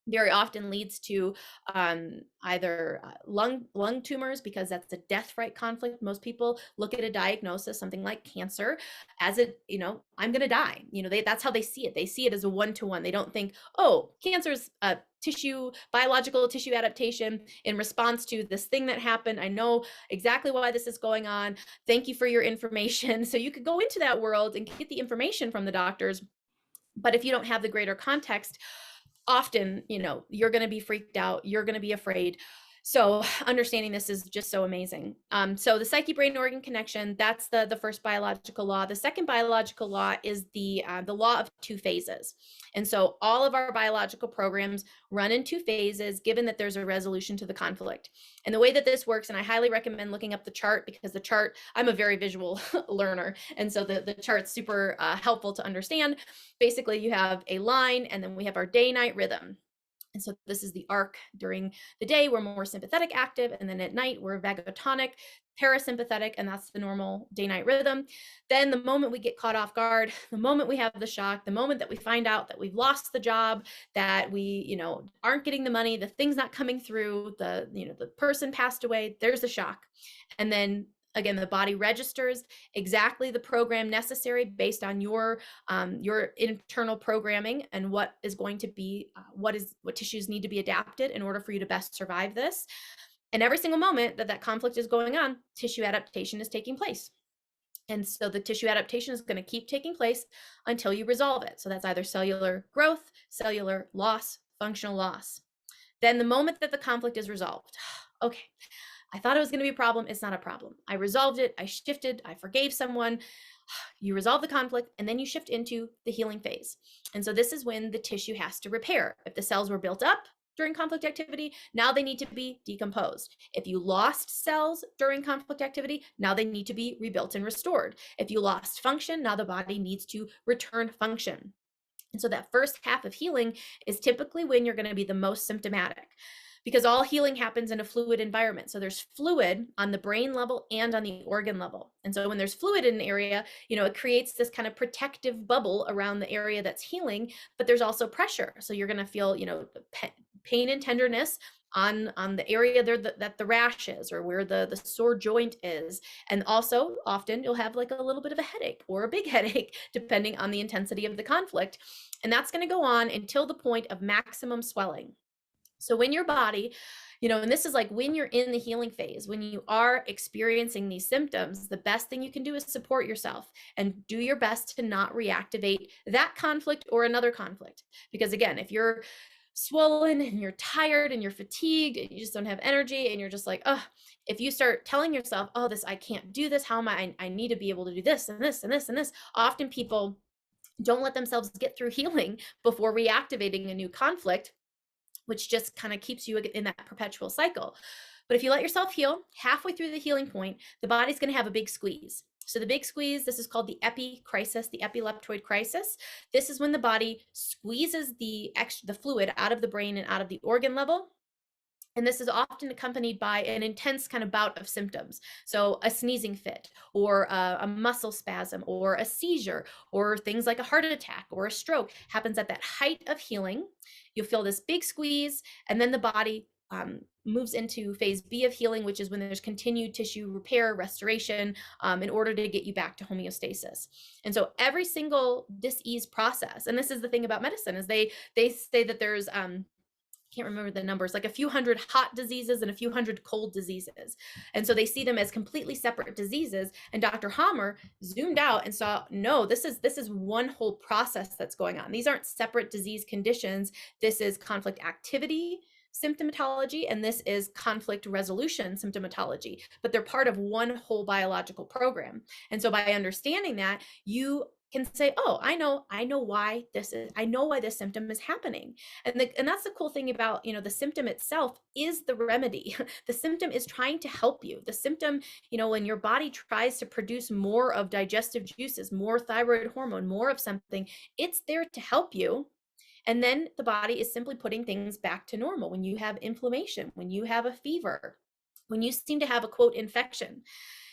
Very often leads to either lung tumors, because that's a death-right conflict. Most people look at a diagnosis, something like cancer, as I'm going to die. That's how they see it. They see it as a one-to-one. They don't think, oh, cancer's a biological tissue adaptation in response to this thing that happened. I know exactly why this is going on. Thank you for your information. So you could go into that world and get the information from the doctors. But if you don't have the greater context, often, you're going to be freaked out. You're going to be afraid. So understanding this is just so amazing. So the psyche brain organ connection, that's the first biological law. The second biological law is the law of two phases. And so all of our biological programs run in two phases, given that there's a resolution to the conflict. And the way that this works, and I highly recommend looking up the chart, because the chart, I'm a very visual learner. And so the chart's super helpful to understand. Basically, you have a line, and then we have our day-night rhythm. And so this is the arc. During the day, we're more sympathetic active, and then at night, we're vagotonic, parasympathetic, and that's the normal day-night rhythm. Then the moment we get caught off guard, the moment we have the shock, the moment that we find out that we've lost the job, that we, aren't getting the money, the thing's not coming through, the person passed away, there's the shock. And then again, the body registers exactly the program necessary based on your internal programming and what is going to be, what tissues need to be adapted in order for you to best survive this. And every single moment that conflict is going on, tissue adaptation is taking place. And so the tissue adaptation is going to keep taking place until you resolve it. So that's either cellular growth, cellular loss, functional loss. Then the moment that the conflict is resolved, okay, I thought it was going to be a problem. It's not a problem. I resolved it. I shifted. I forgave someone. You resolve the conflict, and then you shift into the healing phase. And so this is when the tissue has to repair. If the cells were built up during conflict activity, now they need to be decomposed. If you lost cells during conflict activity, now they need to be rebuilt and restored. If you lost function, now the body needs to return function. And so that first half of healing is typically when you're going to be the most symptomatic. because all healing happens in a fluid environment. So there's fluid on the brain level and on the organ level. And so when there's fluid in an area, it creates this kind of protective bubble around the area that's healing, but there's also pressure. So you're going to feel, pain and tenderness on the area there that the rash is, or where the sore joint is. And also often you'll have like a little bit of a headache or a big headache, depending on the intensity of the conflict. And that's going to go on until the point of maximum swelling. So when your body, and this is like when you're in the healing phase, when you are experiencing these symptoms, the best thing you can do is support yourself and do your best to not reactivate that conflict or another conflict. Because again, if you're swollen and you're tired and you're fatigued and you just don't have energy and you're just like, oh, if you start telling yourself, oh, I can't do this, how am I need to be able to do this and this and this and this. Often people don't let themselves get through healing before reactivating a new conflict, which just kind of keeps you in that perpetual cycle. But if you let yourself heal, halfway through the healing point, the body's going to have a big squeeze. So the big squeeze, this is called the crisis, the epileptoid crisis. This is when the body squeezes the fluid out of the brain and out of the organ level. And this is often accompanied by an intense kind of bout of symptoms. So a sneezing fit, or a muscle spasm, or a seizure, or things like a heart attack or a stroke happens at that height of healing. You'll feel this big squeeze, and then the body moves into phase B of healing, which is when there's continued tissue repair, restoration, in order to get you back to homeostasis. And so every single dis-ease process, and this is the thing about medicine, is they say that there's can't remember the numbers, like a few hundred hot diseases and a few hundred cold diseases. And so they see them as completely separate diseases. And Dr. Hammer zoomed out and saw, no, this is one whole process that's going on. These aren't separate disease conditions. This is conflict activity symptomatology, and this is conflict resolution symptomatology, but they're part of one whole biological program. And so by understanding that, you can say, oh, I know why this symptom is happening. And that's the cool thing about, the symptom itself is the remedy. The symptom is trying to help you. The symptom, when your body tries to produce more of digestive juices, more thyroid hormone, more of something, it's there to help you. And then the body is simply putting things back to normal. When you have inflammation, when you have a fever, when you seem to have a quote infection,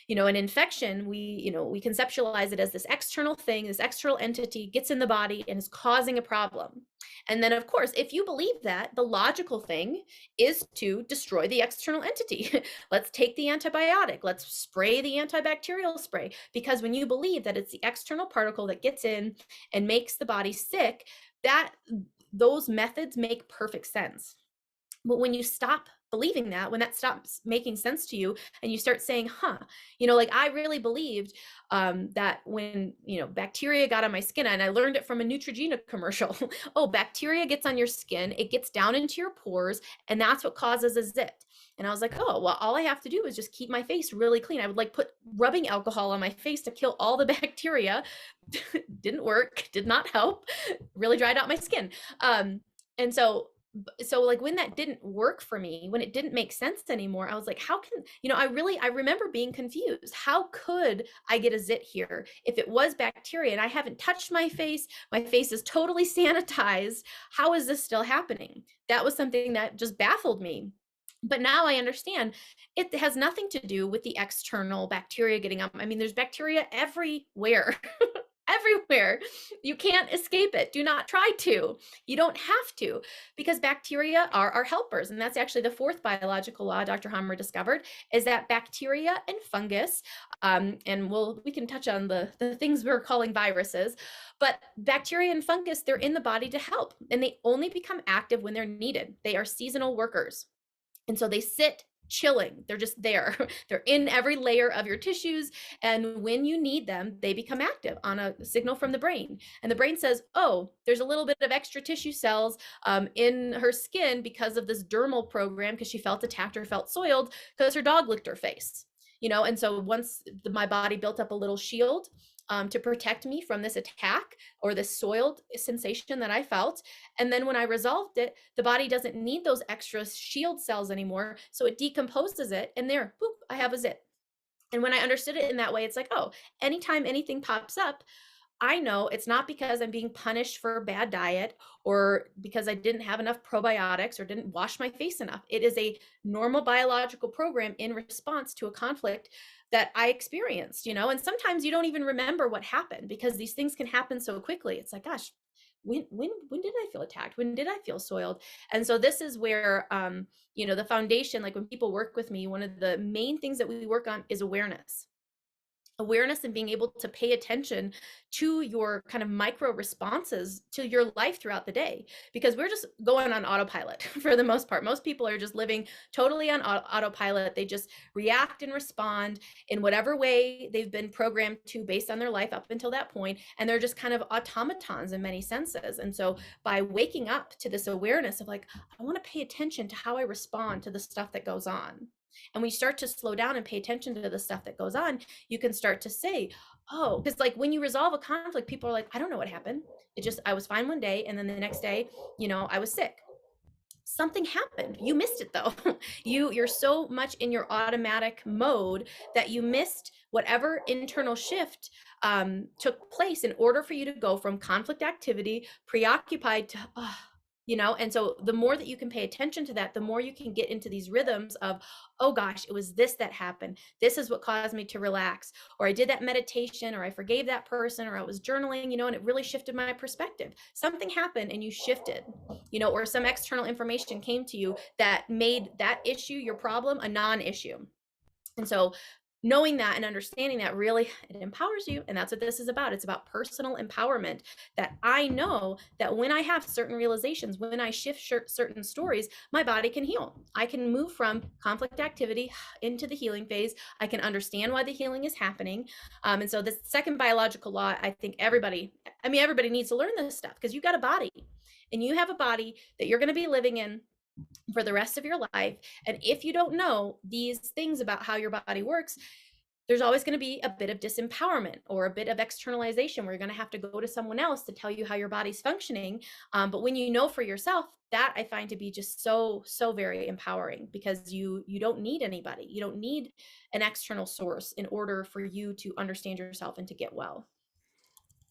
an infection, we conceptualize it as this external thing, this external entity gets in the body and is causing a problem. And then of course, if you believe that, the logical thing is to destroy the external entity. Let's take the antibiotic, let's spray the antibacterial spray, because when you believe that it's the external particle that gets in and makes the body sick, those methods make perfect sense. But when you stop believing that, when that stops making sense to you and you start saying, like I really believed that when, bacteria got on my skin, and I learned it from a Neutrogena commercial. Oh, bacteria gets on your skin, it gets down into your pores, and that's what causes a zit. And I was like, oh, well, all I have to do is just keep my face really clean. I would like put rubbing alcohol on my face to kill all the bacteria. Didn't work, did not help, really dried out my skin. And so like when that didn't work for me, when it didn't make sense anymore, I was like, how can, I remember being confused. How could I get a zit here if it was bacteria and I haven't touched my face is totally sanitized? How is this still happening? That was something that just baffled me. But now I understand it has nothing to do with the external bacteria getting up. I mean, there's bacteria everywhere. Everywhere. You can't escape it. Do not try to. You don't have to, because bacteria are our helpers. And that's actually the fourth biological law Dr. Hammer discovered, is that bacteria and fungus, and we can touch on the things we're calling viruses, but bacteria and fungus, they're in the body to help, and they only become active when they're needed. They are seasonal workers. And so they sit chilling. They're just there. They're in every layer of your tissues. And when you need them, they become active on a signal from the brain. And the brain says, oh, there's a little bit of extra tissue cells in her skin because of this dermal program, because she felt attacked or felt soiled because her dog licked her face. And so once my body built up a little shield to protect me from this attack or this soiled sensation that I felt. And then when I resolved it, the body doesn't need those extra shield cells anymore. So it decomposes it, and there, boop, I have a zit. And when I understood it in that way, it's like, oh, anytime anything pops up, I know it's not because I'm being punished for a bad diet or because I didn't have enough probiotics or didn't wash my face enough. It is a normal biological program in response to a conflict that I experienced, and sometimes you don't even remember what happened because these things can happen so quickly. It's like, gosh, when did I feel attacked? When did I feel soiled? And so this is where the foundation, like when people work with me, one of the main things that we work on is awareness and being able to pay attention to your kind of micro responses to your life throughout the day, because we're just going on autopilot for the most part. Most people are just living totally on autopilot. They just react and respond in whatever way they've been programmed to based on their life up until that point, and they're just kind of automatons in many senses. And so by waking up to this awareness of like, I want to pay attention to how I respond to the stuff that goes on, and we start to slow down and pay attention to the stuff that goes on, you can start to say, oh, because like when you resolve a conflict, people are like, I don't know what happened. I was fine one day, and then the next day, I was sick. Something happened. You missed it though. You're so much in your automatic mode that you missed whatever internal shift took place in order for you to go from conflict activity, preoccupied to, and so the more that you can pay attention to that, the more you can get into these rhythms of, oh gosh, it was this that happened. This is what caused me to relax, or I did that meditation, or I forgave that person, or I was journaling, and it really shifted my perspective. Something happened and you shifted, or some external information came to you that made that issue, your problem, a non-issue. And so knowing that and understanding that, really, it empowers you. And that's what this is about. It's about personal empowerment, that I know that when I have certain realizations, when I shift certain stories, my body can heal. I can move from conflict activity into the healing phase. I can understand why the healing is happening. And so this second biological law, I think everybody needs to learn this stuff, because you got a body, and you have a body that you're going to be living in for the rest of your life. And if you don't know these things about how your body works, there's always going to be a bit of disempowerment or a bit of externalization where you're going to have to go to someone else to tell you how your body's functioning. But when you know for yourself, that I find to be just so very empowering, because you don't need anybody. You don't need an external source in order for you to understand yourself and to get well.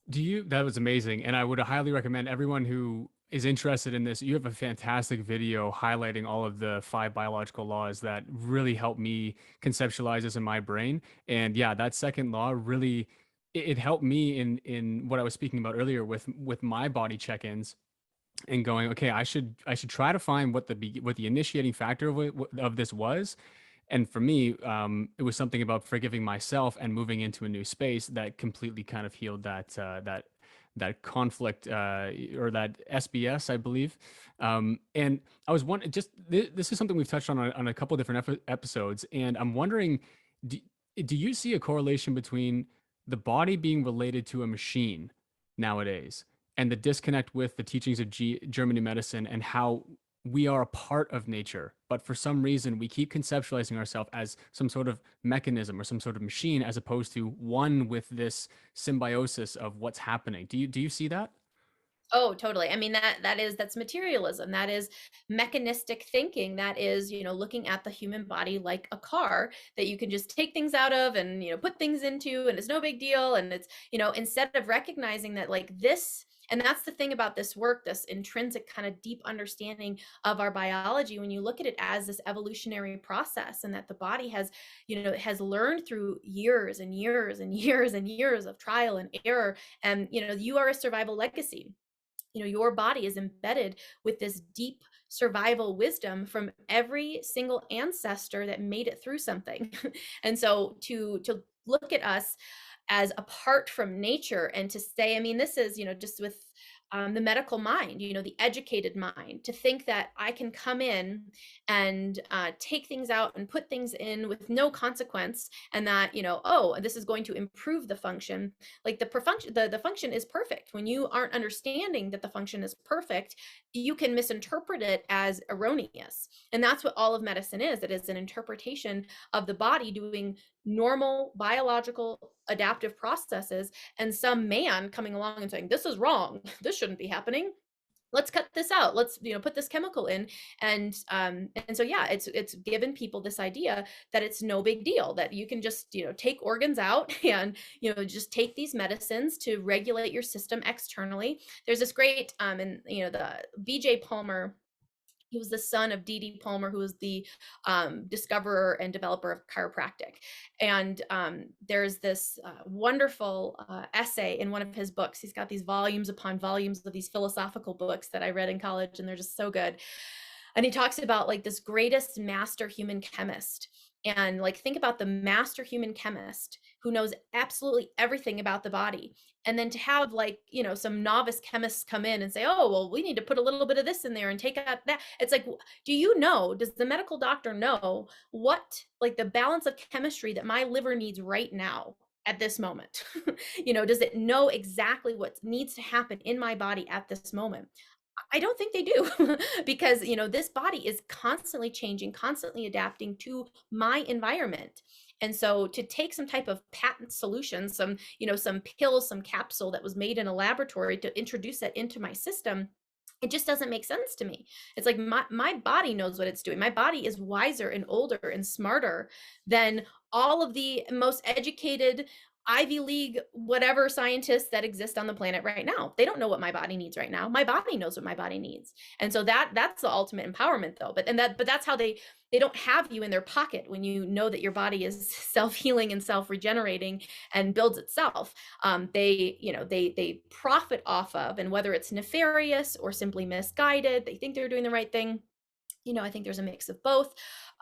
That was amazing. And I would highly recommend everyone who is interested in this. You have a fantastic video highlighting all of the 5 biological laws that really help me conceptualize this in my brain. And yeah, that second law really, it helped me in what I was speaking about earlier with my body check-ins, and going, okay, I should try to find what the initiating factor of this was. And for me, it was something about forgiving myself and moving into a new space that completely kind of healed that conflict, or that SBS, I believe. And I was wondering, this is something we've touched on a couple of different episodes, and I'm wondering, do, do you see a correlation between the body being related to a machine nowadays, and the disconnect with the teachings of German medicine, and how we are a part of nature, but for some reason we keep conceptualizing ourselves as some sort of mechanism or some sort of machine, as opposed to one with this symbiosis of what's happening? Do you see that? Oh, totally. I mean, that's materialism. That is mechanistic thinking. That is, looking at the human body like a car that you can just take things out of and, put things into, and it's no big deal. And it's, instead of recognizing that, like, this, and that's the thing about this work, this intrinsic kind of deep understanding of our biology, when you look at it as this evolutionary process, and that the body has, has learned through years and years and years and years of trial and error. And, you are a survival legacy. Your body is embedded with this deep survival wisdom from every single ancestor that made it through something. And so to look at us as apart from nature, and to say, I mean, this is, just with the medical mind, the educated mind, to think that I can come in and take things out and put things in with no consequence, and that, oh, this is going to improve the function. Like the function is perfect. When you aren't understanding that the function is perfect, you can misinterpret it as erroneous. And that's what all of medicine is. It is an interpretation of the body doing normal biological adaptive processes, and some man coming along and saying, this is wrong, this shouldn't be happening. let's cut this out, let's put this chemical in. And so yeah, it's given people this idea that it's no big deal, that you can just take organs out and just take these medicines to regulate your system externally. There's this great and the BJ Palmer. He was the son of D.D. Palmer, who was the discoverer and developer of chiropractic. And there's this wonderful essay in one of his books. He's got these volumes upon volumes of these philosophical books that I read in college, and they're just so good. And he talks about like this greatest master human chemist. And like, think about the master human chemist who knows absolutely everything about the body. And then to have like, some novice chemists come in and say, oh, well, we need to put a little bit of this in there and take out that. It's like, does the medical doctor know what, like, the balance of chemistry that my liver needs right now at this moment? Does it know exactly what needs to happen in my body at this moment? I don't think they do because this body is constantly changing, constantly adapting to my environment. And so to take some type of patent solution, some pill, some capsule that was made in a laboratory to introduce that into my system, it just doesn't make sense to me. It's like my body knows what it's doing. My body is wiser and older and smarter than all of the most educated Ivy League, whatever scientists that exist on the planet right now. They don't know what my body needs right now. My body knows what my body needs. And so that's the ultimate empowerment though. But that's how they don't have you in their pocket when you know that your body is self-healing and self-regenerating and builds itself. They profit off of, and whether it's nefarious or simply misguided, they think they're doing the right thing. I think there's a mix of both.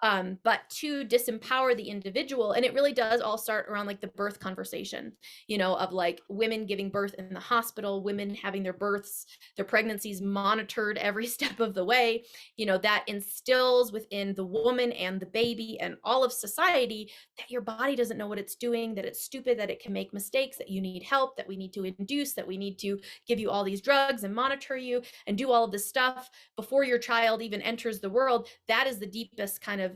But to disempower the individual, and it really does all start around like the birth conversation, of like women giving birth in the hospital, women having their births, their pregnancies monitored every step of the way, that instills within the woman and the baby and all of society that your body doesn't know what it's doing, that it's stupid, that it can make mistakes, that you need help, that we need to induce, that we need to give you all these drugs and monitor you and do all of this stuff before your child even enters the world. That is the deepest kind of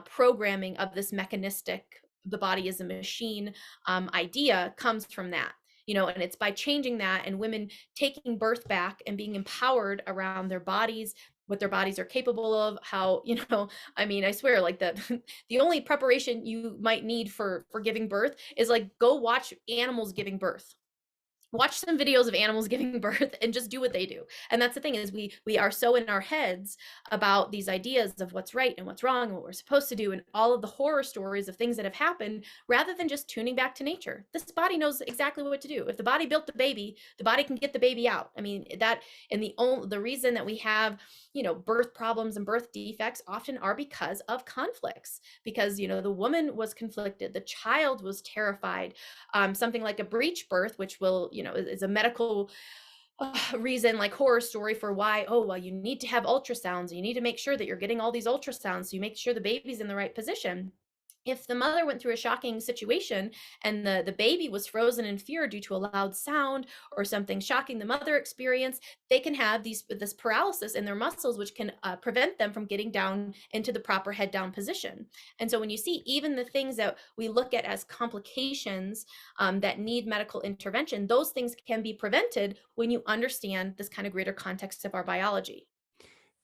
programming of this mechanistic, the body is a machine idea comes from that. And it's by changing that and women taking birth back and being empowered around their bodies, what their bodies are capable of, how, I swear, like the only preparation you might need for giving birth is like, go watch animals giving birth. Watch some videos of animals giving birth and just do what they do. And that's the thing, is we are so in our heads about these ideas of what's right and what's wrong and what we're supposed to do and all of the horror stories of things that have happened, rather than just tuning back to nature. This body knows exactly what to do. If the body built the baby, the body can get the baby out. I mean, that, and the reason that we have birth problems and birth defects often are because of conflicts, because the woman was conflicted, the child was terrified. Something like a breech birth, which will is a medical reason, like horror story for why, oh, well, you need to have ultrasounds, you need to make sure that you're getting all these ultrasounds so you make sure the baby's in the right position. If the mother went through a shocking situation and the baby was frozen in fear due to a loud sound or something shocking the mother experienced, they can have this paralysis in their muscles, which can prevent them from getting down into the proper head down position. And so when you see even the things that we look at as complications that need medical intervention, those things can be prevented when you understand this kind of greater context of our biology.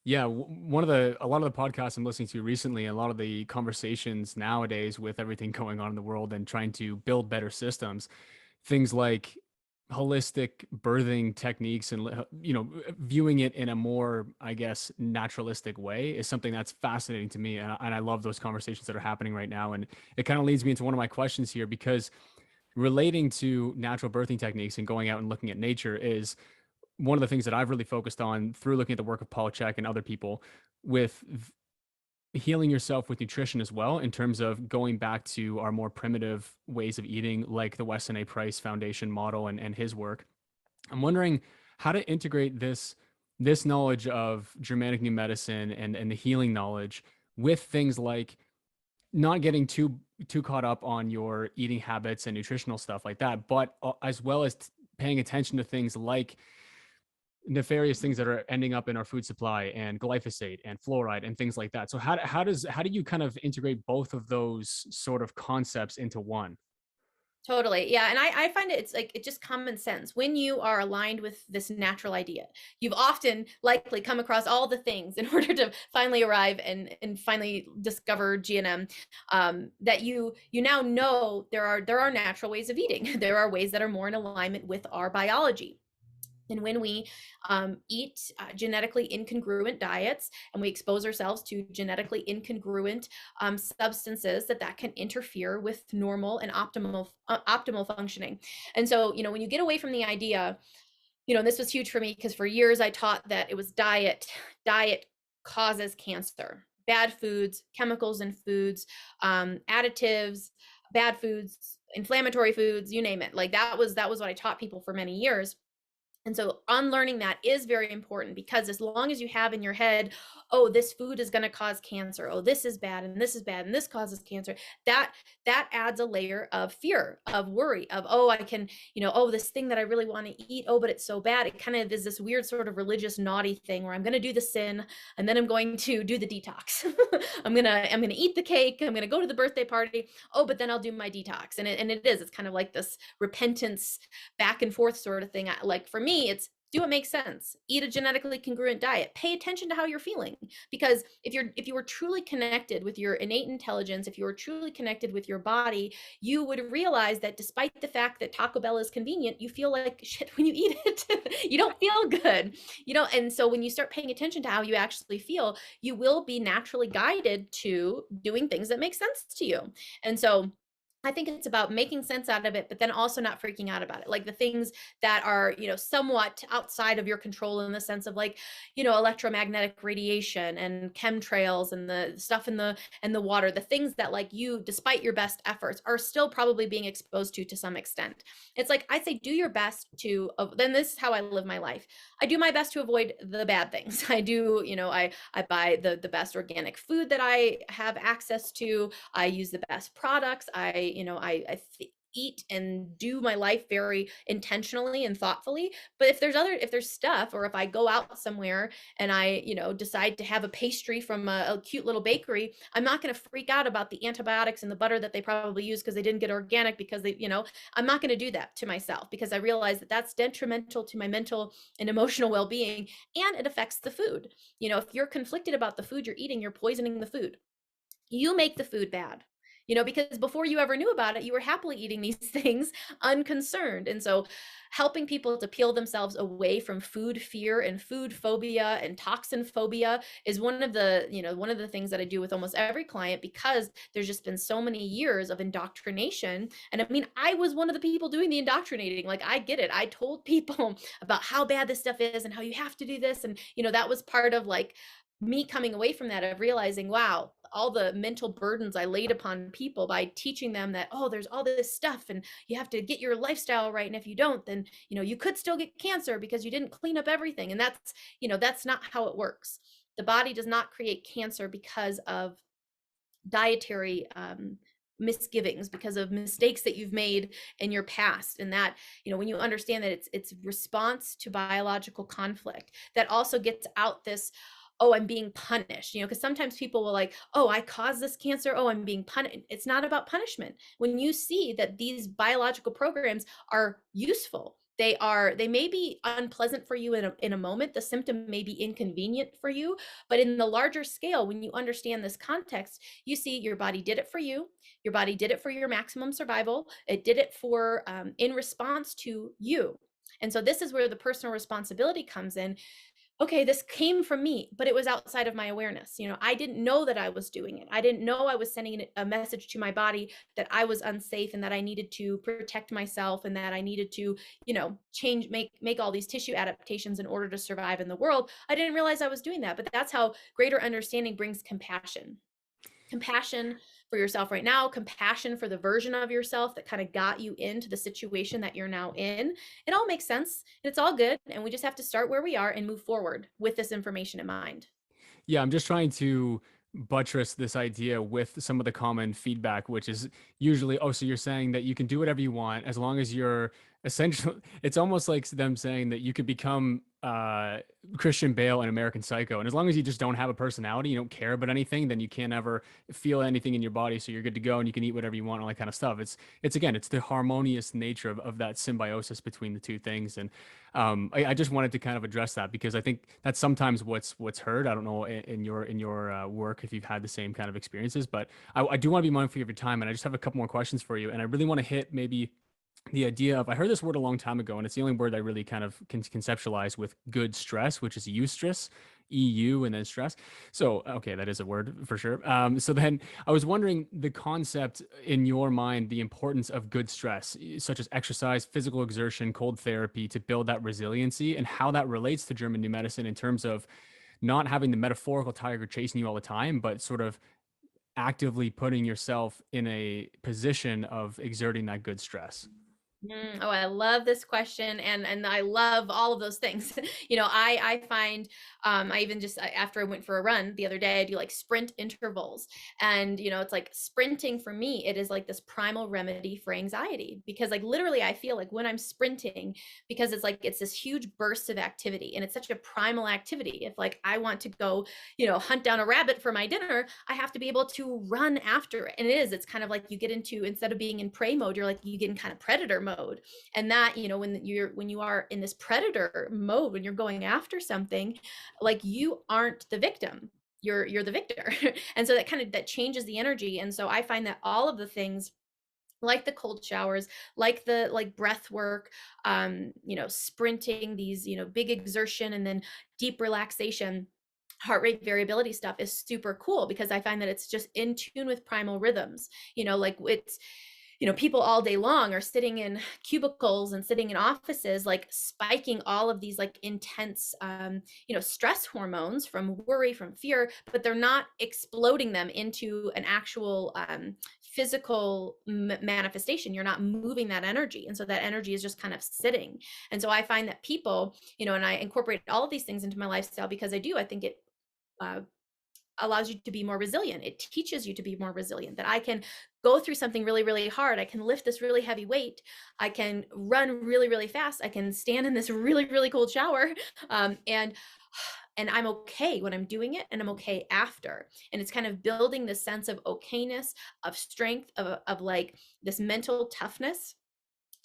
Yeah, a lot of the podcasts I'm listening to recently, a lot of the conversations nowadays with everything going on in the world and trying to build better systems, things like holistic birthing techniques and viewing it in a more, I guess, naturalistic way is something that's fascinating to me, and I love those conversations that are happening right now. And it kind of leads me into one of my questions here, because relating to natural birthing techniques and going out and looking at nature is one of the things that I've really focused on through looking at the work of Paul Chek and other people, with healing yourself with nutrition as well, in terms of going back to our more primitive ways of eating, like the Weston A. Price Foundation model and his work. I'm wondering how to integrate this knowledge of Germanic New Medicine and the healing knowledge with things like not getting too caught up on your eating habits and nutritional stuff like that, but as well as paying attention to things like nefarious things that are ending up in our food supply, and glyphosate and fluoride and things like that. So how do you kind of integrate both of those sort of concepts into one? Totally. Yeah. And I find it's like, it's just common sense. When you are aligned with this natural idea, you've often likely come across all the things in order to finally arrive and finally discover GNM, that you now know there are natural ways of eating. There are ways that are more in alignment with our biology. And when we eat genetically incongruent diets and we expose ourselves to genetically incongruent substances, that can interfere with normal and optimal functioning. And so, when you get away from the idea, and this was huge for me because for years I taught that it was diet causes cancer, bad foods, chemicals in foods, additives, bad foods, inflammatory foods, you name it. Like that was what I taught people for many years. And so unlearning that is very important, because as long as you have in your head, oh, this food is going to cause cancer, oh, this is bad and this is bad and this causes cancer, that adds a layer of fear, of worry, of, oh, I can, oh, this thing that I really want to eat, oh, but it's so bad. It kind of is this weird sort of religious naughty thing where I'm going to do the sin and then I'm going to do the detox. I'm going to eat the cake, I'm going to go to the birthday party, oh, but then I'll do my detox. And it's kind of like this repentance back and forth sort of thing. Like for me, it's do what makes sense. Eat a genetically congruent diet. Pay attention to how you're feeling, because if you were truly connected with your innate intelligence, if you were truly connected with your body, you would realize that despite the fact that Taco Bell is convenient, you feel like shit when you eat it. You don't feel good, and so when you start paying attention to how you actually feel, you will be naturally guided to doing things that make sense to you. And so I think it's about making sense out of it, but then also not freaking out about it. Like the things that are, somewhat outside of your control, in the sense of like, electromagnetic radiation and chemtrails and the stuff in the water, the things that like you, despite your best efforts, are still probably being exposed to some extent. It's like, I say, do your best to, then this is how I live my life. I do my best to avoid the bad things. I do, I buy the best organic food that I have access to. I use the best products. I eat and do my life very intentionally and thoughtfully. But if there's stuff, or if I go out somewhere and I, decide to have a pastry from a cute little bakery, I'm not going to freak out about the antibiotics and the butter that they probably use because they didn't get organic, because they, I'm not going to do that to myself, because I realize that that's detrimental to my mental and emotional well-being, and it affects the food. If you're conflicted about the food you're eating, you're poisoning the food. You make the food bad, because before you ever knew about it, you were happily eating these things unconcerned. And so helping people to peel themselves away from food fear and food phobia and toxin phobia is one of the things that I do with almost every client, because there's just been so many years of indoctrination. And I mean, I was one of the people doing the indoctrinating. Like, I get it. I told people about how bad this stuff is and how you have to do this. And, that was part of like me coming away from that, of realizing, wow, all the mental burdens I laid upon people by teaching them that, oh, there's all this stuff and you have to get your lifestyle right. And if you don't, then, you could still get cancer because you didn't clean up everything. And that's not how it works. The body does not create cancer because of dietary misgivings, because of mistakes that you've made in your past. And that, when you understand that it's response to biological conflict, that also gets out this, oh, I'm being punished, because sometimes people will like, oh, I caused this cancer, oh, I'm being punished. It's not about punishment. When you see that these biological programs are useful, they may be unpleasant for you in a moment, the symptom may be inconvenient for you, but in the larger scale, when you understand this context, you see your body did it for you, your body did it for your maximum survival, it did it for in response to you. And so this is where the personal responsibility comes in. Okay, this came from me, but it was outside of my awareness. I didn't know that I was doing it. I didn't know I was sending a message to my body that I was unsafe and that I needed to protect myself and that I needed to, change, make all these tissue adaptations in order to survive in the world. I didn't realize I was doing that, but that's how greater understanding brings compassion. Compassion for yourself right now, compassion for the version of yourself that kind of got you into the situation that you're now in. It all makes sense and it's all good. And we just have to start where we are and move forward with this information in mind. Yeah, I'm just trying to buttress this idea with some of the common feedback, which is usually, oh, so you're saying that you can do whatever you want as long as you're essentially, it's almost like them saying that you could become uh, Christian Bale in American Psycho. And as long as you just don't have a personality, you don't care about anything, then you can't ever feel anything in your body. So you're good to go and you can eat whatever you want, all that kind of stuff. It's again, it's the harmonious nature of that symbiosis between the two things. And I just wanted to kind of address that because I think that's sometimes what's heard. I don't know in your work if you've had the same kind of experiences, but I do want to be mindful of your time. And I just have a couple more questions for you. And I really want to hit maybe the idea of I heard this word a long time ago, and it's the only word I really kind of can conceptualize with good stress, which is eustress, EU, and then stress. So, okay, that is a word for sure. So then I was wondering the concept in your mind, the importance of good stress, such as exercise, physical exertion, cold therapy to build that resiliency, and how that relates to German new medicine in terms of not having the metaphorical tiger chasing you all the time, but sort of actively putting yourself in a position of exerting that good stress. Oh, I love this question, and I love all of those things. I find I even just after I went for a run the other day, I do like sprint intervals, and it's like sprinting for me. It is like this primal remedy for anxiety because like literally I feel like when I'm sprinting because it's like it's this huge burst of activity and it's such a primal activity. If like I want to go hunt down a rabbit for my dinner, I have to be able to run after it. And it's kind of like you get into, instead of being in prey mode, you're like you get in kind of predator mode. And that when you are in this predator mode, when you're going after something, like you aren't the victim, you're the victor. And so that changes the energy. And so I find that all of the things like the cold showers, like the breath work, sprinting, these big exertion, and then deep relaxation, heart rate variability stuff is super cool because I find that it's just in tune with primal rhythms. Like it's people all day long are sitting in cubicles and sitting in offices, like spiking all of these like intense, stress hormones from worry, from fear, but they're not exploding them into an actual physical manifestation. You're not moving that energy. And so that energy is just kind of sitting. And so I find that people, and I incorporate all of these things into my lifestyle because I think it, uh, allows you to be more resilient. It teaches you to be more resilient, that I can go through something really, really hard. I can lift this really heavy weight. I can run really, really fast. I can stand in this really, really cold shower. And I'm okay when I'm doing it, and I'm okay after. And it's kind of building this sense of okayness, of strength, of like this mental toughness.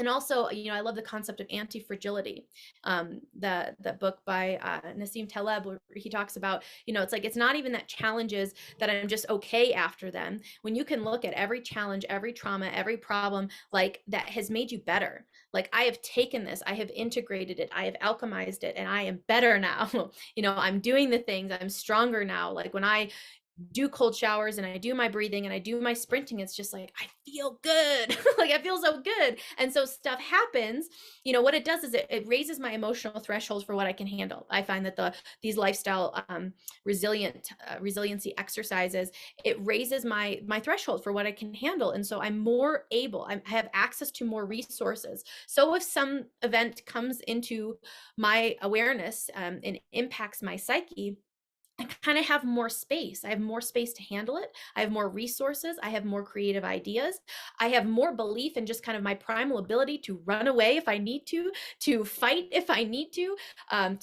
And also, I love the concept of anti-fragility. The book by Nassim Taleb, where he talks about, it's like, it's not even that challenges that I'm just okay after them. When you can look at every challenge, every trauma, every problem, like that has made you better. Like I have taken this, I have integrated it, I have alchemized it, and I am better now. I'm doing the things, I'm stronger now. Like when I do cold showers and I do my breathing and I do my sprinting, it's just like I feel good. Like I feel so good. And so stuff happens. What it does is it raises my emotional threshold for what I can handle. I find that these lifestyle resiliency exercises, it raises my threshold for what I can handle. And so I'm more able, I have access to more resources. So if some event comes into my awareness and impacts my psyche, I kind of have more space. I have more space to handle it. I have more resources. I have more creative ideas. I have more belief in just kind of my primal ability to run away if I need to fight if I need to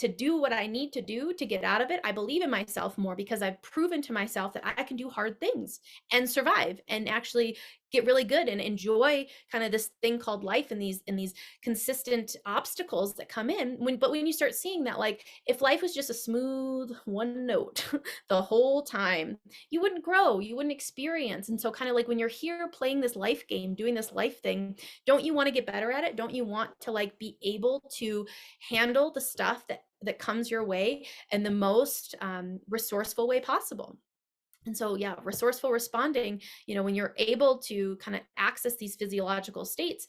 do what I need to do to get out of it. I believe in myself more because I've proven to myself that I can do hard things and survive and actually get really good and enjoy kind of this thing called life and these consistent obstacles that come in. But when you start seeing that, like if life was just a smooth one note the whole time, you wouldn't grow, you wouldn't experience. And so kind of like when you're here playing this life game, doing this life thing, don't you want to get better at it? Don't you want to like be able to handle the stuff that comes your way in the most resourceful way possible? And so, yeah, resourceful responding, when you're able to kind of access these physiological states,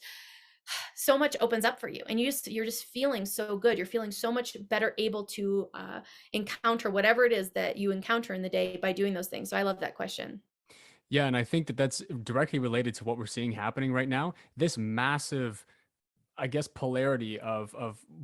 so much opens up for you, and you're just feeling so good. You're feeling so much better able to encounter whatever it is that you encounter in the day by doing those things. So I love that question. Yeah, and I think that that's directly related to what we're seeing happening right now. This massive, I guess, polarity of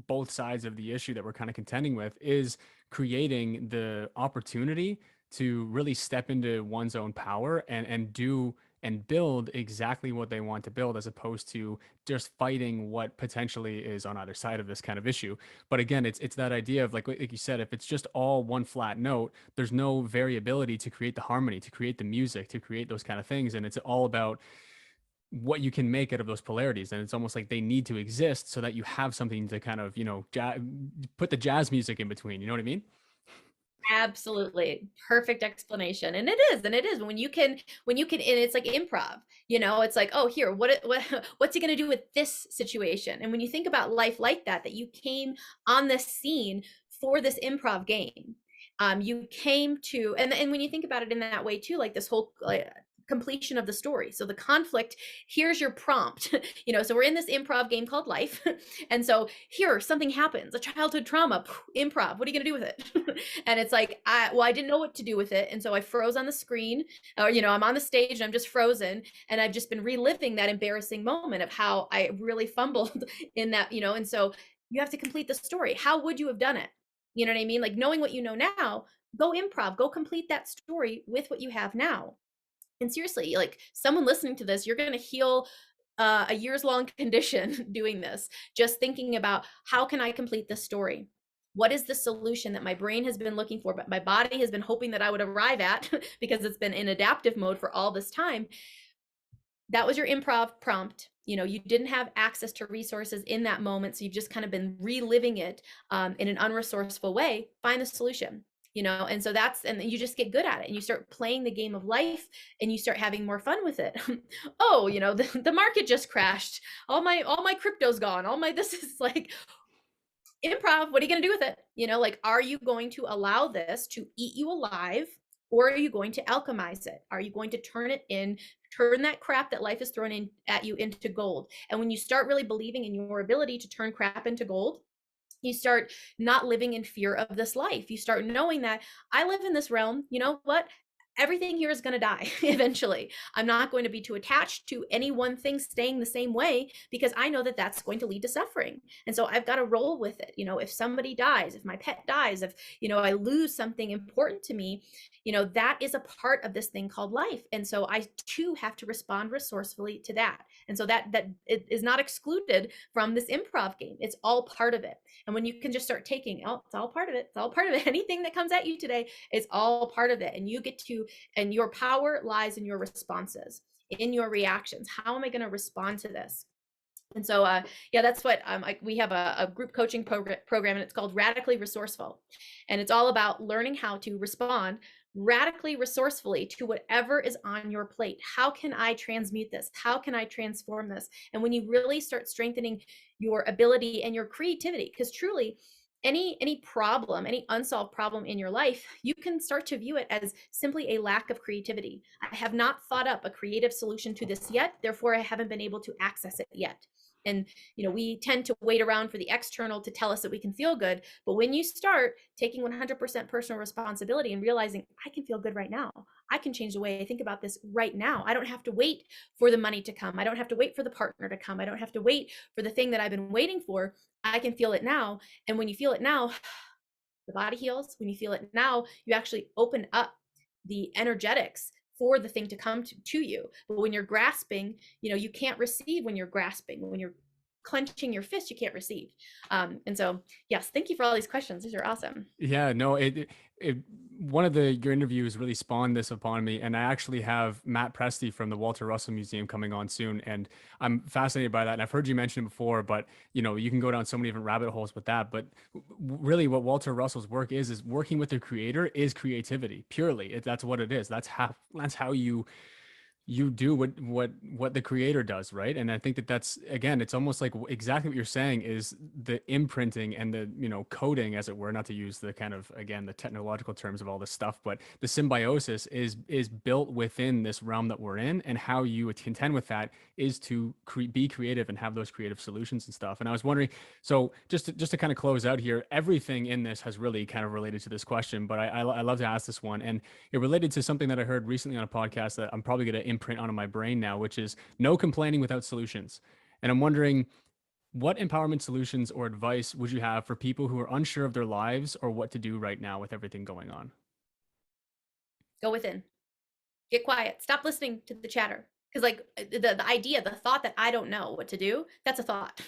both sides of the issue that we're kind of contending with is creating the opportunity to really step into one's own power and do and build exactly what they want to build, as opposed to just fighting what potentially is on either side of this kind of issue. But again, it's that idea of like you said, if it's just all one flat note, there's no variability to create the harmony, to create the music, to create those kind of things. And it's all about what you can make out of those polarities. And it's almost like they need to exist so that you have something to kind of, put the jazz music in between. You know what I mean? Absolutely. Perfect explanation. And it is, and it's like improv, it's like, oh, here, what's he going to do with this situation? And when you think about life like that you came on this scene for this improv game, you came to, and when you think about it in that way too, like this whole completion of the story. So the conflict, here's your prompt, so we're in this improv game called life. And so here, something happens, a childhood trauma, improv, what are you going to do with it? And it's like, I didn't know what to do with it. And so I froze on the screen, or, I'm on the stage and I'm just frozen. And I've just been reliving that embarrassing moment of how I really fumbled in that, and so you have to complete the story. How would you have done it? You know what I mean? Like, knowing what you know now, go improv, go complete that story with what you have now. And seriously, like, someone listening to this, you're going to heal a years long condition doing this, just thinking about, how can I complete this story? What is the solution that my brain has been looking for, but my body has been hoping that I would arrive at because it's been in adaptive mode for all this time? That was your improv prompt. You didn't have access to resources in that moment, so you've just kind of been reliving it in an unresourceful way. Find the solution. And so and you just get good at it, and you start playing the game of life, and you start having more fun with it. Oh, the market just crashed, all my crypto's gone, this is like improv. What are you going to do with it? Like, are you going to allow this to eat you alive, or are you going to alchemize it? Are you going to turn that crap that life is thrown in at you into gold? And when you start really believing in your ability to turn crap into gold, you start not living in fear of this life. You start knowing that I live in this realm. You know what? Everything here is going to die eventually. I'm not going to be too attached to any one thing staying the same way, because I know that that's going to lead to suffering. And so I've got to roll with it. If somebody dies, if my pet dies, if, I lose something important to me, that is a part of this thing called life. And so I too have to respond resourcefully to that. And so that it is not excluded from this improv game. It's all part of it. And when you can just start taking, oh, it's all part of it. It's all part of it. Anything that comes at you today is all part of it. And you get to, and your power lies in your responses, in your reactions. How am I going to respond to this? And so, yeah, that's what we have a group coaching program, and it's called Radically Resourceful. And it's all about learning how to respond radically resourcefully to whatever is on your plate. How can I transmute this? How can I transform this? And when you really start strengthening your ability and your creativity, because truly, any problem, any unsolved problem in your life, you can start to view it as simply a lack of creativity. I have not thought up a creative solution to this yet, therefore I haven't been able to access it yet. And we tend to wait around for the external to tell us that we can feel good. But when you start taking 100% personal responsibility and realizing, I can feel good right now, I can change the way I think about this right now. I don't have to wait for the money to come. I don't have to wait for the partner to come. I don't have to wait for the thing that I've been waiting for. I can feel it now. And when you feel it now, the body heals. When you feel it now, you actually open up the energetics for the thing to come to you. But when you're grasping, you can't receive. When you're grasping, when you're clenching your fist, you can't receive. And so, yes, thank you for all these questions. These are awesome. Yeah, no, one of your interviews really spawned this upon me, and I actually have Matt Presti from the Walter Russell Museum coming on soon, and I'm fascinated by that. And I've heard you mention it before, but you can go down so many different rabbit holes with that. But really, what Walter Russell's work is working with the creator is creativity purely. That's what it is. That's how you do what the creator does, right? And I think that's, again, it's almost like exactly what you're saying is the imprinting and the coding, as it were, not to use the kind of, again, the technological terms of all this stuff, but the symbiosis is built within this realm that we're in, and how you would contend with that is to be creative and have those creative solutions and stuff. And I was wondering, so just to kind of close out here, everything in this has really kind of related to this question, but I love to ask this one, and it related to something that I heard recently on a podcast that I'm probably going to imprint onto my brain now, which is no complaining without solutions. And I'm wondering, what empowerment solutions or advice would you have for people who are unsure of their lives or what to do right now with everything going on? Go within. Get quiet. Stop listening to the chatter. Because like the idea, the thought that I don't know what to do, that's a thought.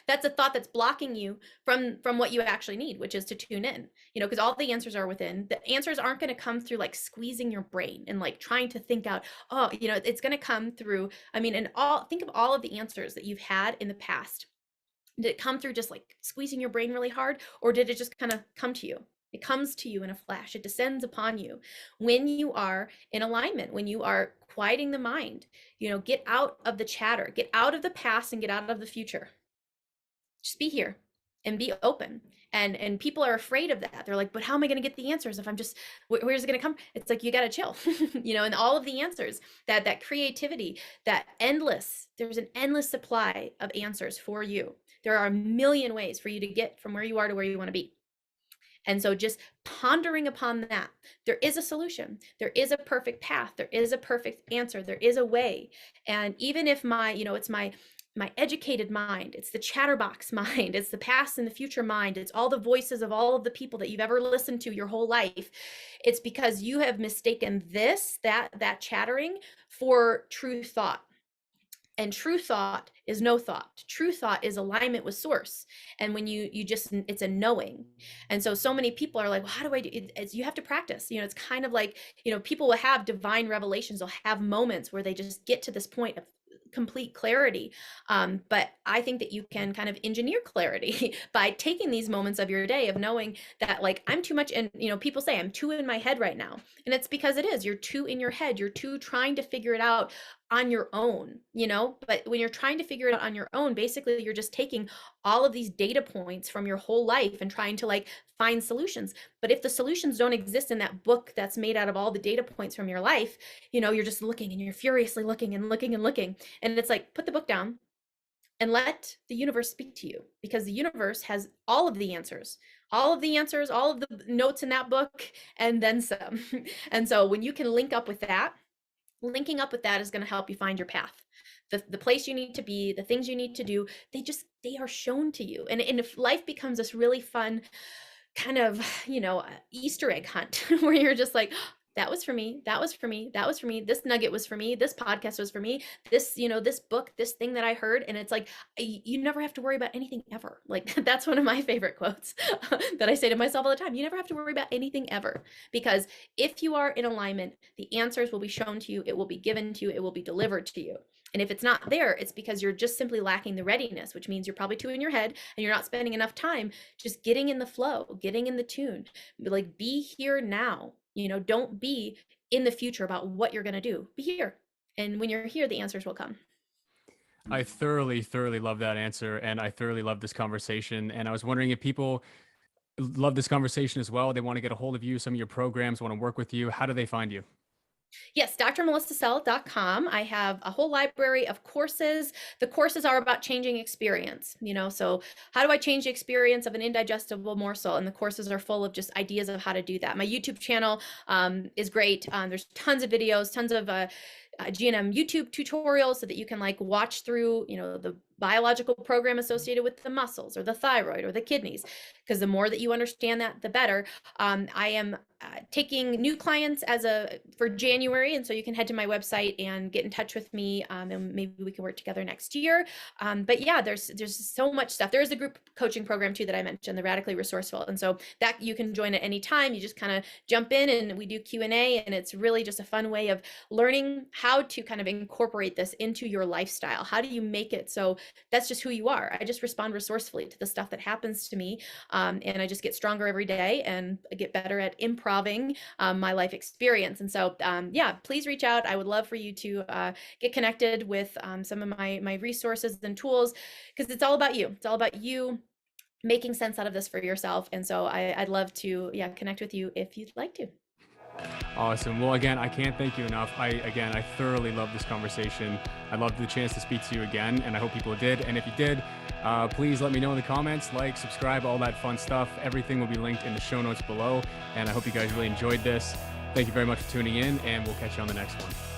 That's a thought that's blocking you from what you actually need, which is to tune in. Because all the answers are within. The answers aren't going to come through like squeezing your brain and like trying to think out, oh, it's going to come through. I mean, think of all of the answers that you've had in the past. Did it come through just like squeezing your brain really hard, or did it just kind of come to you? It comes to you in a flash. It descends upon you when you are in alignment, when you are quieting the mind. Get out of the chatter, get out of the past, and get out of the future. Just be here and be open. And people are afraid of that. They're like, but how am I going to get the answers if I'm just, where's it going to come? It's like, you got to chill, and all of the answers, that creativity, there's an endless supply of answers for you. There are a million ways for you to get from where you are to where you want to be. And so just pondering upon that, there is a solution, there is a perfect path, there is a perfect answer, there is a way. And even if it's my educated mind, it's the chatterbox mind, it's the past and the future mind, it's all the voices of all of the people that you've ever listened to your whole life, it's because you have mistaken that chattering for true thought. And true thought is no thought. True thought is alignment with source. And when it's a knowing. And so many people are like, well, how do I do it? You have to practice. It's kind of like, people will have divine revelations. They'll have moments where they just get to this point of complete clarity. But I think that you can kind of engineer clarity by taking these moments of your day of knowing that like, I'm too much. And, people say I'm too in my head right now. And it's because it is, you're too in your head. You're too trying to figure it out on your own, but when you're trying to figure it out on your own, basically you're just taking all of these data points from your whole life and trying to like find solutions. But if the solutions don't exist in that book that's made out of all the data points from your life, you're just looking and you're furiously looking and looking and looking. And it's like, put the book down and let the universe speak to you, because the universe has all of the answers, all of the notes in that book, and then some. And so when you can link up with that, linking up with that is going to help you find your path, the place you need to be, the things you need to do. They are shown to you. And if life becomes this really fun kind of, Easter egg hunt where you're just like, that was for me, that was for me, that was for me, this nugget was for me, this podcast was for me, this, this book, this thing that I heard. And it's like, you never have to worry about anything ever. Like, that's one of my favorite quotes that I say to myself all the time. You never have to worry about anything ever, because if you are in alignment, the answers will be shown to you, it will be given to you, it will be delivered to you. And if it's not there, it's because you're just simply lacking the readiness, which means you're probably too in your head and you're not spending enough time just getting in the flow, getting in the tune. Like, be here now. Don't be in the future about what you're going to do. Be here. And when you're here, the answers will come. I thoroughly love that answer. And I thoroughly love this conversation. And I was wondering if people love this conversation as well, they want to get a hold of you, some of your programs, want to work with you, how do they find you? Yes, drmelissasell.com. I have a whole library of courses. The courses are about changing experience, so how do I change the experience of an indigestible morsel? And the courses are full of just ideas of how to do that. My YouTube channel is great. There's tons of videos, tons of GNM YouTube tutorials so that you can like watch through, the biological program associated with the muscles or the thyroid or the kidneys, because the more that you understand that, the better. I am taking new clients for January, and so you can head to my website and get in touch with me, and maybe we can work together next year. But yeah, there's so much stuff. There is a group coaching program too that I mentioned, the Radically Resourceful, and so that you can join at any time. You just kind of jump in and we do Q&A, and it's really just a fun way of learning how to kind of incorporate this into your lifestyle. How do you make it so that's just who you are? I just respond resourcefully to the stuff that happens to me, and I just get stronger every day and I get better at improving my life experience. And so yeah, please reach out. I would love for you to get connected with some of my resources and tools, because it's all about you. It's all about you making sense out of this for yourself. And so I'd love to connect with you if you'd like to. Awesome. Well, again, I can't thank you enough. I thoroughly love this conversation. I loved the chance to speak to you again, and I hope people did. And if you did, please let me know in the comments, like, subscribe, all that fun stuff. Everything will be linked in the show notes below. And I hope you guys really enjoyed this. Thank you very much for tuning in, and we'll catch you on the next one.